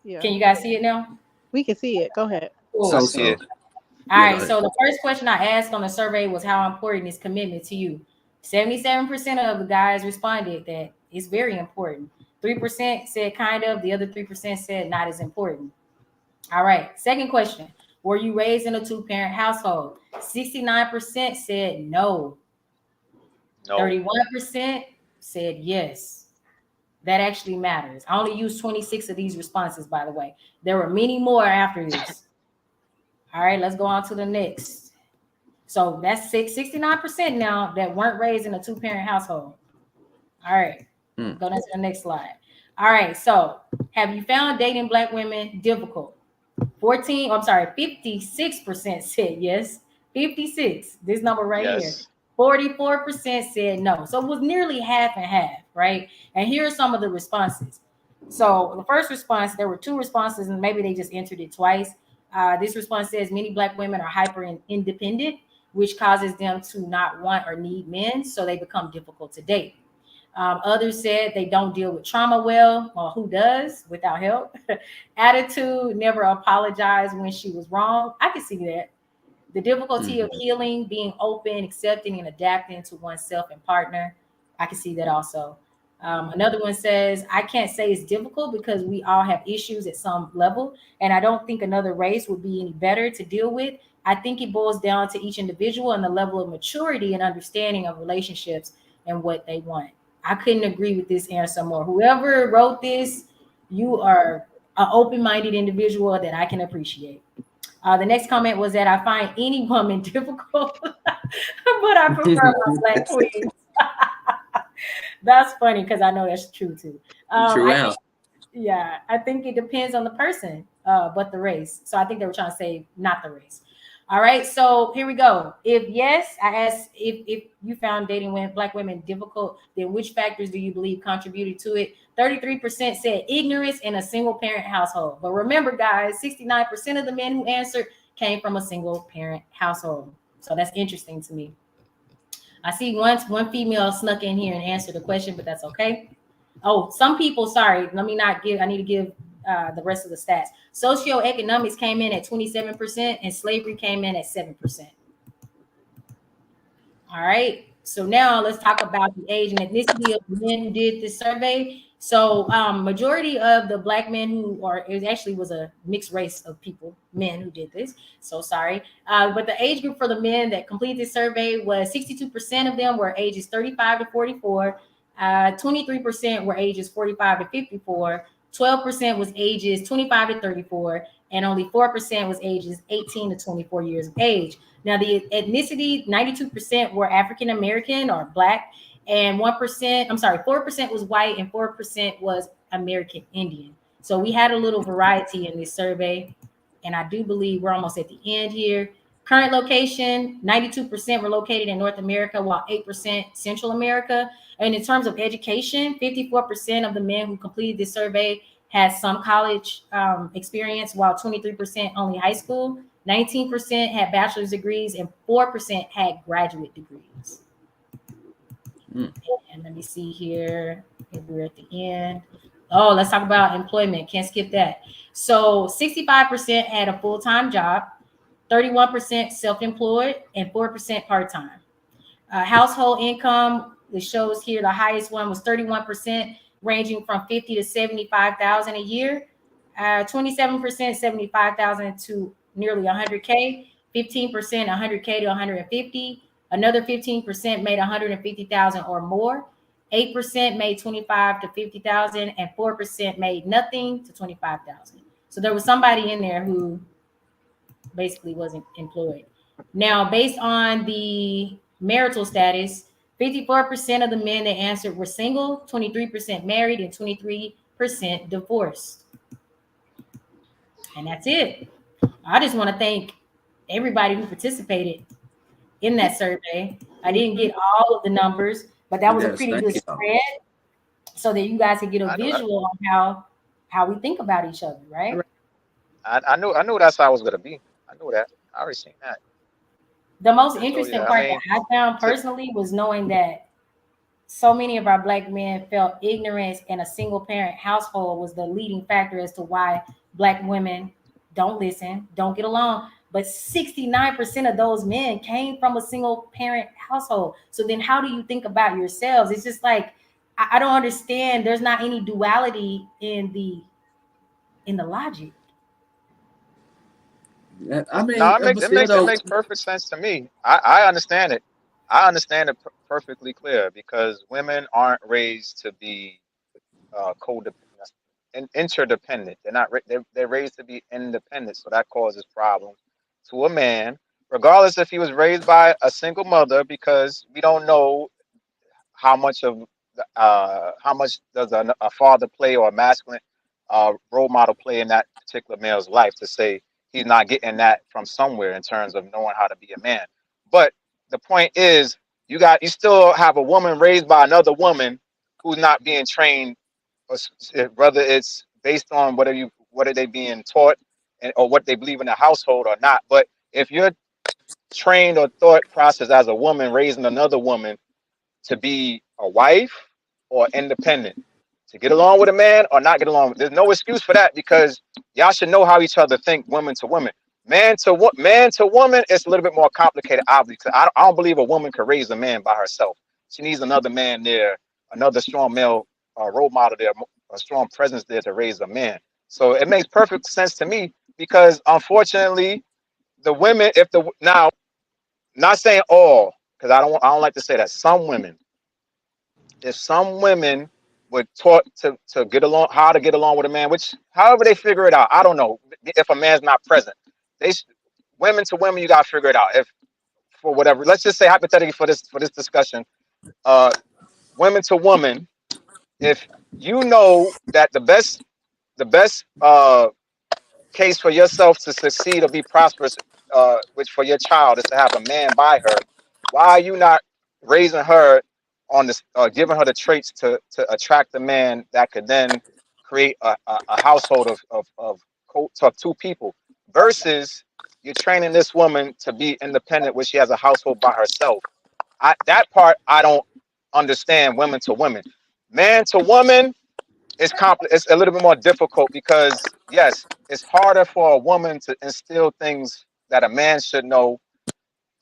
yeah, can you guys see it now? we can see it. Go ahead. Cool. So. All right. So the first question I asked on the survey was, how important is commitment to you? 77% of the guys responded that it's very important. 3% said kind of. The other 3% said not as important. All right. Second question. Were you raised in a 2-parent household? 69% said no. 31% said yes. That actually matters. I only used 26 of these responses, by the way. There were many more after this. All right, let's go on to the next. So that's 69% now that weren't raised in a 2-parent household. All right, go down to the next slide. All right, so have you found dating Black women difficult? 56% said yes. 56, this number right here. 44% said no. So it was nearly half and half, right? And here are some of the responses. So the first response, there were 2 responses, and maybe they just entered it twice. This response says many Black women are hyper independent, which causes them to not want or need men, so they become difficult to date. Others said they don't deal with trauma well. Well, who does without help? Attitude, never apologize when she was wrong. I can see that. The difficulty of healing, being open, accepting, and adapting to oneself and partner. I can see that also. Another one says, I can't say it's difficult because we all have issues at some level, and I don't think another race would be any better to deal with. I think it boils down to each individual and the level of maturity and understanding of relationships and what they want. I couldn't agree with this answer more. Whoever wrote this, you are an open-minded individual that I can appreciate. The next comment was that I find any woman difficult, but I prefer my Black queens. That's funny because I know that's true too. Yeah, I think it depends on the person, but the race. So I think they were trying to say not the race. All right, so here we go. If yes, I asked if you found dating black women difficult, then which factors do you believe contributed to it? 33% said ignorance in a single parent household. But remember, guys, 69% of the men who answered came from a single parent household. So that's interesting to me. I see one female snuck in here and answered the question, but that's okay. Oh, some people, sorry, let me not give, I need to give the rest of the stats. Socioeconomics came in at 27% and slavery came in at 7%. All right. So now let's talk about the age and ethnicity of the men who did this survey. So majority of the black men who are, it actually was a mixed race of people, men who did this. So sorry. But the age group for the men that completed this survey was 62% of them were ages 35 to 44. 23% were ages 45 to 54. 12% was ages 25 to 34. And only 4% was ages 18 to 24 years of age. Now, the ethnicity, 92% were African American or black, and 1%, I'm sorry, 4% was white, and 4% was American Indian. So we had a little variety in this survey, and I do believe we're almost at the end here. Current location, 92% were located in North America, while 8% Central America. And in terms of education, 54% of the men who completed this survey had some college experience, while 23% only high school. 19% had bachelor's degrees and 4% had graduate degrees. And let me see here. We're at the end. Oh, let's talk about employment. Can't skip that. So 65% had a full-time job, 31% self-employed, and 4% part-time. Household income, it shows here the highest one was 31%, ranging from 50 to 75,000 a year. 27% 75,000 to nearly 100K, 15% 100K to 150. Another 15% made 150,000 or more. 8% made 25 to 50,000, and 4% made nothing to 25,000. So there was somebody in there who basically wasn't employed. Now, based on the marital status, 54% of the men that answered were single, 23% married, and 23% divorced. And that's it. I just want to thank everybody who participated in that survey. I didn't get all of the numbers, but that was a pretty good spread so that you guys could get a visual on how we think about each other, right? I knew that's how it was gonna be. I knew that. I already seen that. The most interesting part that I found personally was knowing that so many of our black men felt ignorance in a single parent household was the leading factor as to why black women don't listen, don't get along. But 69% of those men came from a single parent household. So then how do you think about yourselves? It's just like, I don't understand. There's not any duality in the logic. I mean, No, it makes perfect sense to me. I understand it. I understand it perfectly clear because women aren't raised to be codependent and interdependent. They're not. They're raised to be independent, so that causes problems to a man, regardless if he was raised by a single mother, because we don't know how much of how much does a father play or a masculine role model play in that particular male's life to say he's not getting that from somewhere in terms of knowing how to be a man. But the point is, you still have a woman raised by another woman who's not being trained, whether it's based on what are they being taught or what they believe in the household or not. But if you're trained or thought process as a woman raising another woman to be a wife or independent, to get along with a man or not get along. There's no excuse for that because y'all should know how each other think, women to women. Man to woman, it's a little bit more complicated, obviously. I don't believe a woman can raise a man by herself. She needs another man there, another strong male role model there, a strong presence there to raise a man. So it makes perfect sense to me because unfortunately, the women, now, not saying all, because I don't like to say that. If some women were taught to get along, how to get along with a man, which however they figure it out, I don't know. If a man's not present, women to women, you gotta figure it out. If for whatever, let's just say hypothetically for this discussion, women to woman, if you know that the best the best case for yourself to succeed or be prosperous, which for your child is to have a man by her. Why are you not raising her on this, giving her the traits to attract a man that could then create a household of two people, versus you're training this woman to be independent when she has a household by herself. That part I don't understand. Women to women, man to woman, it's a little bit more difficult, because yes, it's harder for a woman to instill things that a man should know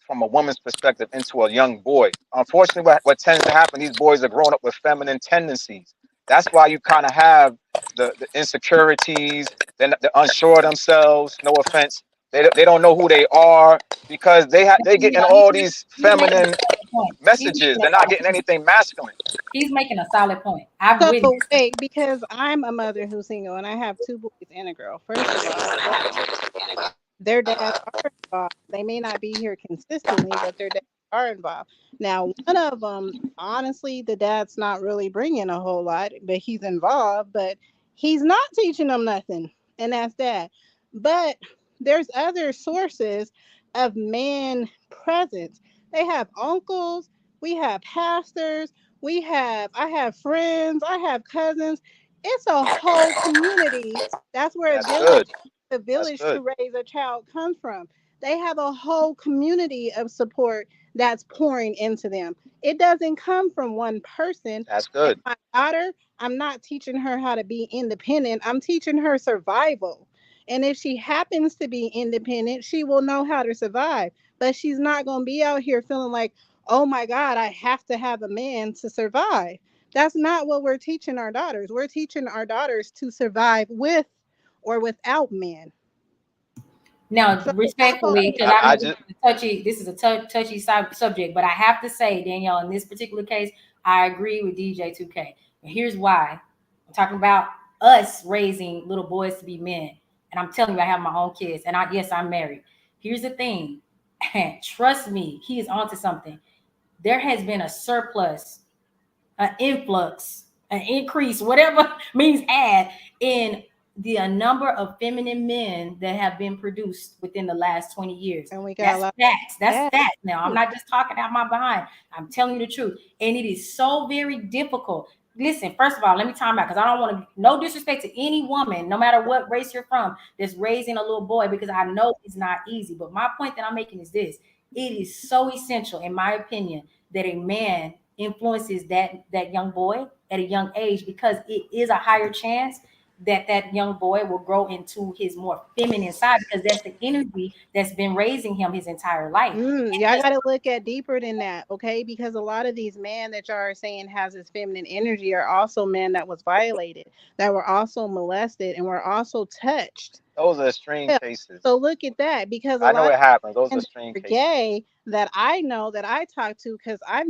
from a woman's perspective into a young boy. Unfortunately, what tends to happen, these boys are growing up with feminine tendencies. That's why you kind of have the insecurities, they're unsure of themselves. No offense, they don't know who they are, because they getting all these He's making a feminine solid point. messages. They're not getting anything masculine. He's making a solid point. I'm with So you. wait, because I'm a mother who's single and I have 2 boys and a girl. First of all, their dads are involved. They may not be here consistently, but their dads are involved. Now, one of them, honestly, the dad's not really bringing a whole lot, but he's involved, but he's not teaching them nothing. And that's that. But there's other sources of man presence. They have uncles, we have pastors, I have friends, I have cousins. It's a whole community. That's where That's good. the That's village good. to raise a child comes from. They have a whole community of support that's pouring into them. It doesn't come from one person. That's And good. my daughter, I'm not teaching her how to be independent. I'm teaching her survival. And if she happens to be independent, she will know how to survive. But she's not going to be out here feeling like, oh my God, I have to have a man to survive. That's not what we're teaching our daughters. We're teaching our daughters to survive with or without men. Now, So respectfully, because I I know just this is a touchy subject, but I have to say, Danielle, in this particular case, I agree with DJ 2K. And here's why. I'm talking about us raising little boys to be men. And I'm telling you, I have my own kids. And yes, I'm married. Here's the thing. Trust me, he is onto something. There has been a surplus, an influx, an increase, whatever means add, in the number of feminine men that have been produced within the last 20 years. and we got a That's lot facts. That's of facts. Now, I'm not just talking out my behind. I'm telling you the truth. And it is so very difficult. Listen, first of all, let me time out, because I don't want to, no disrespect to any woman, no matter what race you're from, that's raising a little boy, because I know it's not easy. But my point that I'm making is this: it is so essential, in my opinion, that a man influences that young boy at a young age, because it is a higher chance that young boy will grow into his more feminine side, because that's the energy that's been raising him his entire life. y'all got to look at deeper than that, okay? Because a lot of these men that y'all are saying has this feminine energy are also men that was violated, that were also molested, and were also touched. those are extreme Yeah. cases. So look at that, because a I know lot it happens. Those are and extreme they're cases. gay that I know, that I talk to, because I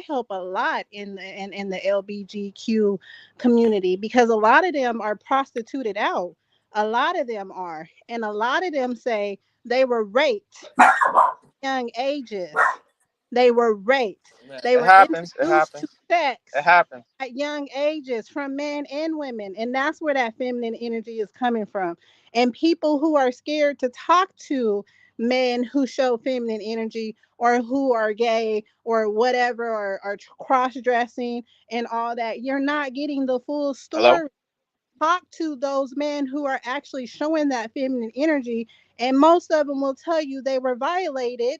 help a lot in the LBGQ community, because a lot of them are prostituted out. A lot of them are, and a lot of them say they were raped at young ages. They were raped. They It were happens. It introduced to happens. sex It happens. at young ages from men and women. And that's where that feminine energy is coming from. And people who are scared to talk to men who show feminine energy, or who are gay or whatever, or are cross-dressing and all that, you're not getting the full Hello? story. Talk to those men who are actually showing that feminine energy, and most of them will tell you they were violated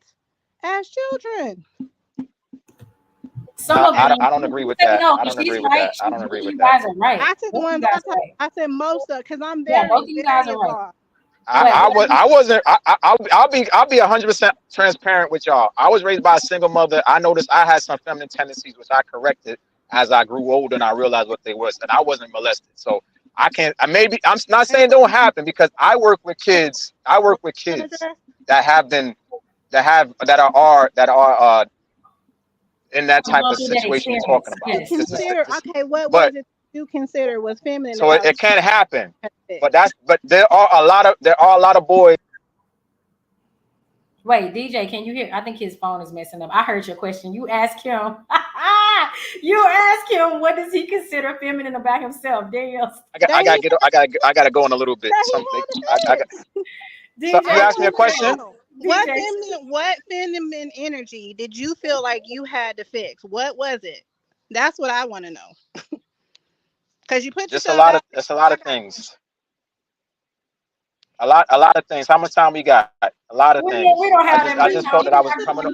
as children. Some of them, I don't agree with that. no, I don't she's agree with right. that. I don't Both agree of with you that. guys are right. I said the Both of you ones guys are right. I said most of, because I'm Yeah, both very, of you guys very are right. involved. I'll be 100% transparent with y'all. I was raised by a single mother. I noticed I had some feminine tendencies, which I corrected as I grew older and I realized what they was, and I wasn't molested. So I can't. I'm not saying it don't happen, because I work with kids. I work with kids that have been that are in that type Going of through that situation you're experience. talking about. Yes, You yes. consider, okay, what was But it you consider was feminine so about it can happen. it? But there are a lot of boys. Wait, DJ, can you hear? I think his phone is messing up. I heard your question. You asked him. You ask him, what does he consider feminine about himself, Danielle? I gotta go in a little bit. Something. I got. So DJ, you asked me a question. DJ, What feminine energy did you feel like you had to fix? What was it? That's what I want to know. Because you put Just a yourself lot of. out. It's a lot of things. A lot of things. How much time we got? A lot of we things. don't have that I much just time. felt that I was coming up.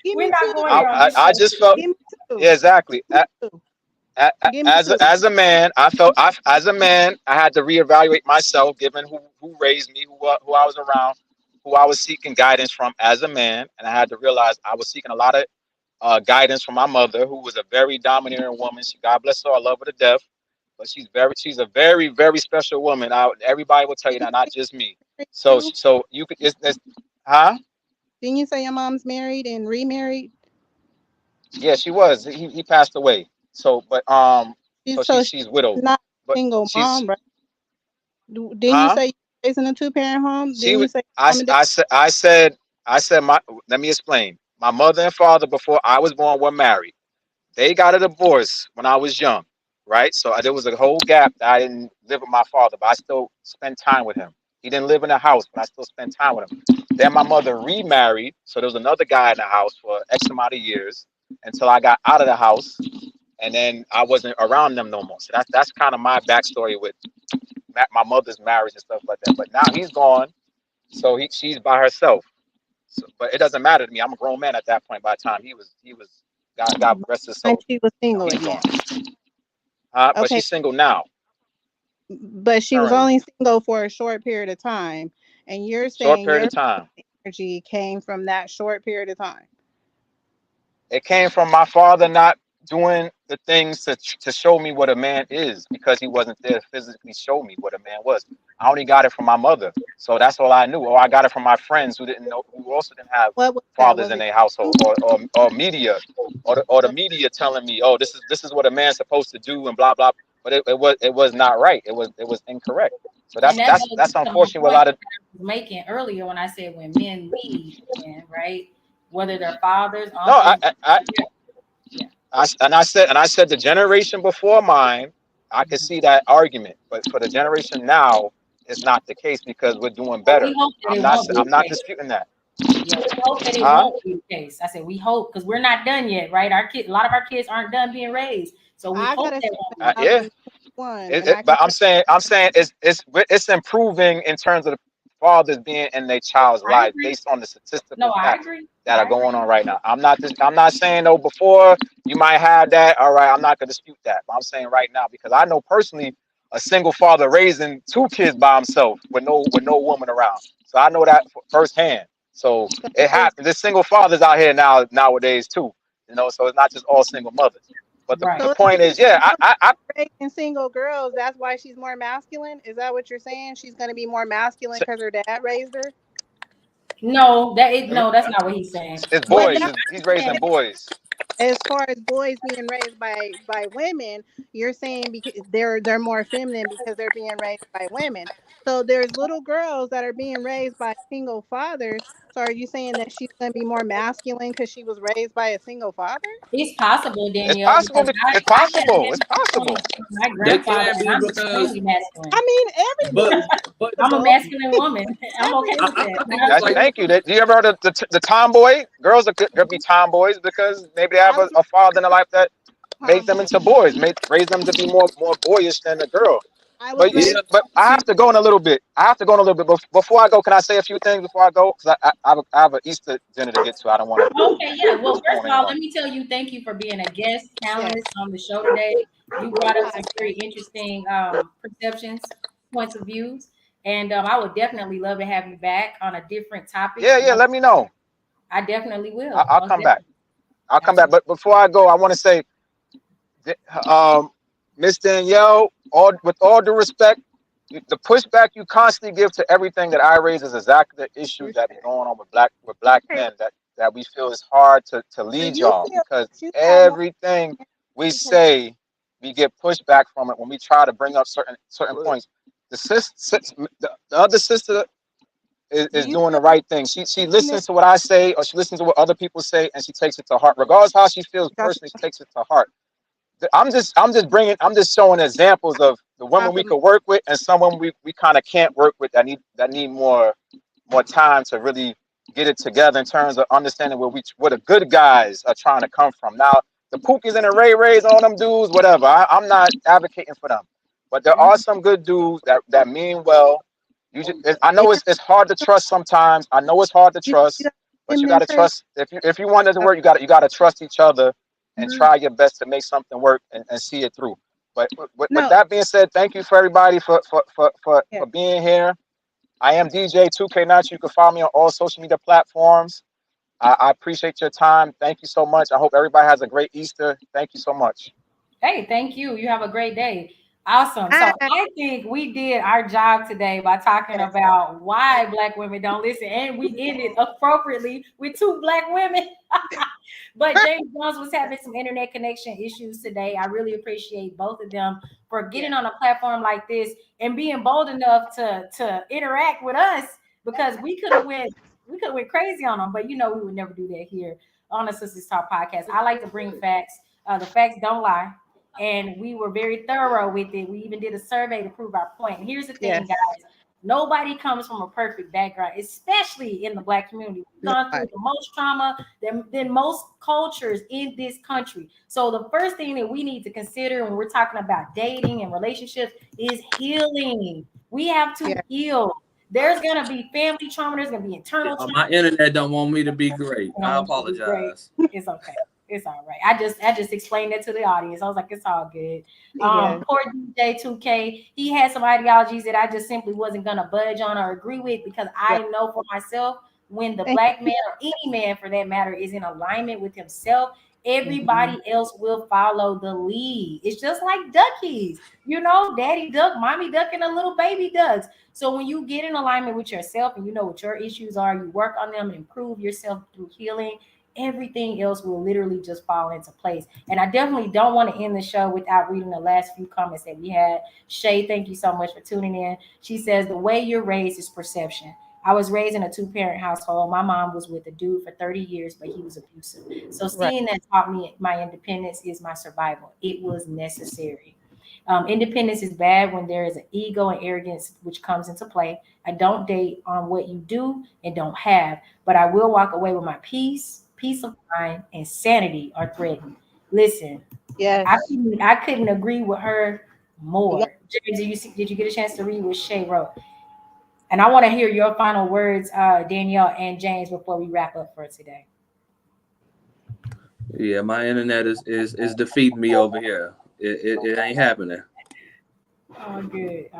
Give We're me not two. going there on this I show. just felt. Give me two. Yeah, exactly. Two. Give me two. As a man, I felt as a man, I had to reevaluate myself, given who raised me, who I was around, who I was seeking guidance from as a man, and I had to realize I was seeking a lot of guidance from my mother, who was a very domineering woman. God bless her, I love her to death, but she's a very very special woman. Everybody will tell you that, not just me. So you could huh? Didn't you say your mom's married and remarried? Yeah, she was. He passed away. So she's widowed, Not a but single she's mom, right? Didn't you huh? say you were raising a 2-parent home? She Didn't you was. say mom and dad? I said my. Let me explain. My mother and father, before I was born, were married. They got a divorce when I was young, right? So there was a whole gap that I didn't live with my father, but I still spent time with him. He didn't live in the house, but I still spent time with him. Then my mother remarried, so there was another guy in the house for X amount of years until I got out of the house, and then I wasn't around them no more. So that's kind of my backstory with my mother's marriage and stuff like that. But now he's gone, so she's by herself. So, but it doesn't matter to me. I'm a grown man at that point. By the time he was God rest his And soul. she was single He's again. gone. But Okay, she's single now. but she was Currently, only single for a short period of time, and you're short saying period your of time. energy came from that short period of time. It came from my father not doing the things to show me what a man is, because he wasn't there to physically show me what a man was. I only got it from my mother, so that's all I knew. Or I got it from my friends who didn't know, who also didn't have What was that? fathers Was in it their household, you? or media, or the media telling me, oh, this is what a man's supposed to do and blah blah. But it was not right. It was incorrect. So And that goes that's to my unfortunate with a point lot of. that I was making earlier when I said when men lead, men, right? Whether they're fathers, No, uncles, yeah. I said the generation before mine, I could see that argument, but for the generation now, it's not the case because we're doing Well, we better. hope that it won't be I'm the not case. disputing that. Yeah, we hope that it Huh? won't be the case. I said we hope because we're not done yet, right? A lot of our kids aren't done being raised, so we I hope got a that son won't be and the I'm case. Yeah. 21, and I can But tell. I'm saying it's improving in terms of the fathers being in their child's I life agree. based on the No, statistical I facts agree. that are I going agree. on right now. I'm not saying though before you might have that. All right, I'm not gonna dispute that. But I'm saying right now because I know personally a single father raising 2 kids by himself with no woman around. So I know that firsthand. So So it there's happens. There's single fathers out here nowadays too. So it's not just all single mothers. But the Right. so if point is, yeah, I raising single girls, that's why she's more masculine. Is that what you're saying? She's going to be more masculine because her dad raised her. No, no, that's not what he's saying. it's But boys. He's raising boys. As far as boys being raised by women, you're saying because they're more feminine because they're being raised by women. So there's little girls that are being raised by single fathers. So are you saying that she's going to be more masculine because she was raised by a single father? it's possible, It's Danielle, possible. because It's I get a possible. It's heavy possible. influence from my That grandfather, can and be I'm because, extremely masculine. I mean, but everybody's but I'm a possible. masculine woman. I'm okay Every with that. I My think it's like husband, Thank you. Do you ever heard of the tomboy? Girls are could be tomboys because maybe they have I was a father in their life that made them tomboy. into boys, raised them to be more boyish than a girl. I was But you see, raised yeah. but I See, have to go in a little bit. I have to go in a little bit. Before I go, can I say a few things before I go? Because I have an Easter dinner to get to. I don't want to okay, yeah. Well, postpone first of any all, let longer. me tell you, thank you for being a guest yes. panelist on the show today. You brought up Hi. some very interesting perceptions, points of views, and I would definitely love to have you back on a different topic. Yeah. Let me know. I definitely will. I'll Most come back. definitely. I'll come back. Absolutely. But before I go, I want to say, um, Miss Danielle, with all due respect, the pushback you constantly give to everything that I raise is exactly the issue that be going on with black Okay. men that we feel is hard to Do lead you y'all feel because that you have more everything we because say we get pushback from it when we try to bring up certain points. The other sister is doing the right thing. She listens to what I say, or she listens to what other people say, and she takes it to heart. Regardless how she feels personally, she takes it to heart. I'm just showing examples of the women we could work with and someone we kind of can't work with that need more time to really get it together in terms of understanding where the good guys are trying to come from. Now, the Pookies and the Ray Rays on them dudes, whatever. I'm not advocating for them, but there are some good dudes that mean well. I know it's hard to trust sometimes. I know it's hard to trust, but you got to trust. If you want it to work, you got to trust each other and try your best to make something work and see it through. But with that being said, thank you for everybody for being here. I am DJ 2K9. You can follow me on all social media platforms. I appreciate your time. Thank you so much. I hope everybody has a great Easter. Thank you so much. Hey, thank you. You have a great day. Awesome. So I think we did our job today by talking about why Black women don't listen, and we ended appropriately with 2 Black women. But James Jones was having some internet connection issues today. I really appreciate both of them for getting on a platform like this and being bold enough to interact with us, because we could have went crazy on them, but we would never do that here on the Sisters Talk podcast. I like to bring facts. The facts don't lie. And we were very thorough with it. We even did a survey to prove our point. And here's the thing, guys. Nobody comes from a perfect background, especially in the Black community. We've gone through the most trauma than most cultures in this country. So the first thing that we need to consider when we're talking about dating and relationships is healing. We have to heal. There's going to be family trauma. There's going to be internal trauma. My internet don't want me to be great. I apologize. It's okay. It's all right. I just explained that to the audience. I was like, it's all good. Poor DJ 2K, he had some ideologies that I just simply wasn't gonna budge on or agree with, because I know for myself, when the Black man or any man for that matter is in alignment with himself, everybody else will follow the lead. It's just like duckies, daddy duck, mommy duck, and the little baby ducks. So when you get in alignment with yourself and you know what your issues are, you work on them and improve yourself through healing, everything else will literally just fall into place. And I definitely don't want to end the show without reading the last few comments that we had. Shay, thank you so much for tuning in. She says, the way you're raised is perception. I was raised in a 2-parent household. My mom was with a dude for 30 years, but he was abusive. So seeing that taught me my independence is my survival. It was necessary. Independence is bad when there is an ego and arrogance which comes into play. I don't date on what you do and don't have, but I will walk away with my peace of mind, and sanity are threatened. Listen, I couldn't agree with her more. James, did you get a chance to read what Shay wrote? And I want to hear your final words, Danielle and James, before we wrap up for today. Yeah, my internet is defeating me over here. It ain't happening. All good.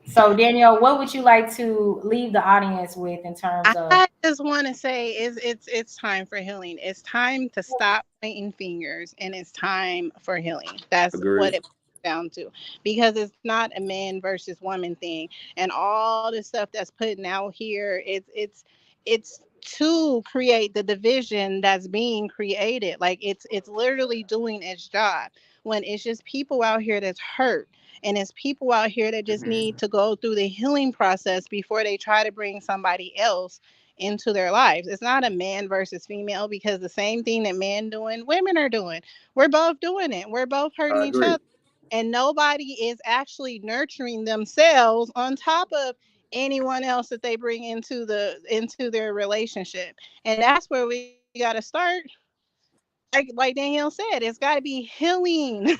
So Danielle, what would you like to leave the audience with in terms of? I just want to say it's time for healing. It's time to stop pointing fingers, and it's time for healing. That's what it boils down to, because it's not a man versus woman thing, and all the stuff that's putting out here. It's to create the division that's being created. Like it's literally doing its job when it's just people out here that's hurt. And it's people out here that just need to go through the healing process before they try to bring somebody else into their lives. It's not a man versus female, because the same thing that men doing, women are doing. We're both doing it. We're both hurting each other. And nobody is actually nurturing themselves on top of anyone else that they bring into their relationship. And that's where we got to start. Like Danielle said, it's got to be healing.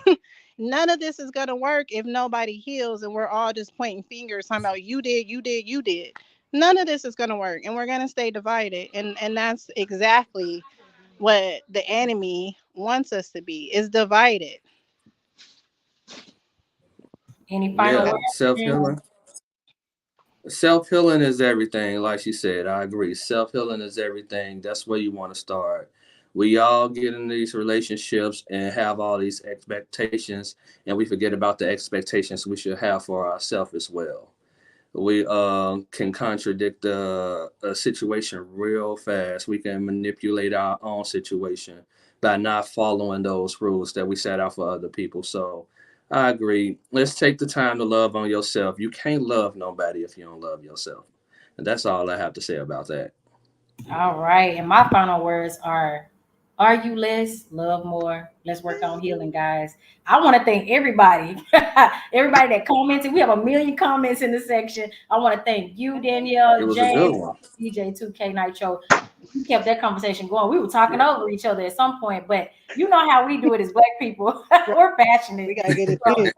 None of this is going to work if nobody heals and we're all just pointing fingers talking about you did. None of this is going to work, and we're going to stay divided. And that's exactly what the enemy wants us to be, is divided. Any final words? Self-healing. Self-healing is everything. Like she said, I agree. Self-healing is everything. That's where you want to start. We all get in these relationships and have all these expectations, and we forget about the expectations we should have for ourselves as well. We can contradict a situation real fast. We can manipulate our own situation by not following those rules that we set out for other people. So I agree. Let's take the time to love on yourself. You can't love nobody if you don't love yourself. And that's all I have to say about that. All right. And my final words are argue less, love more. Let's work on healing, guys. I want to thank everybody, everybody that commented. We have 1 million comments in the section. I want to thank you, It Danielle, was a good James, one. DJ 2K Nitro. We kept that conversation going. We were talking over each other at some point, but you know how we do it as Black people. We're passionate. We gotta get it So, in.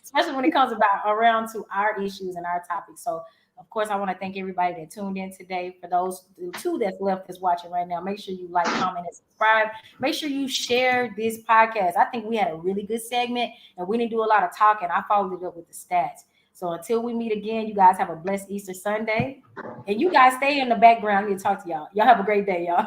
especially when it comes about around to our issues and our topics. So, of course, I want to thank everybody that tuned in today. For those two that's left that's watching right now, make sure you like, comment, and subscribe. Make sure you share this podcast. I think we had a really good segment, and we didn't do a lot of talking. I followed it up with the stats. So until we meet again, you guys have a blessed Easter Sunday. And you guys stay in the background here to talk to y'all. Y'all have a great day, y'all.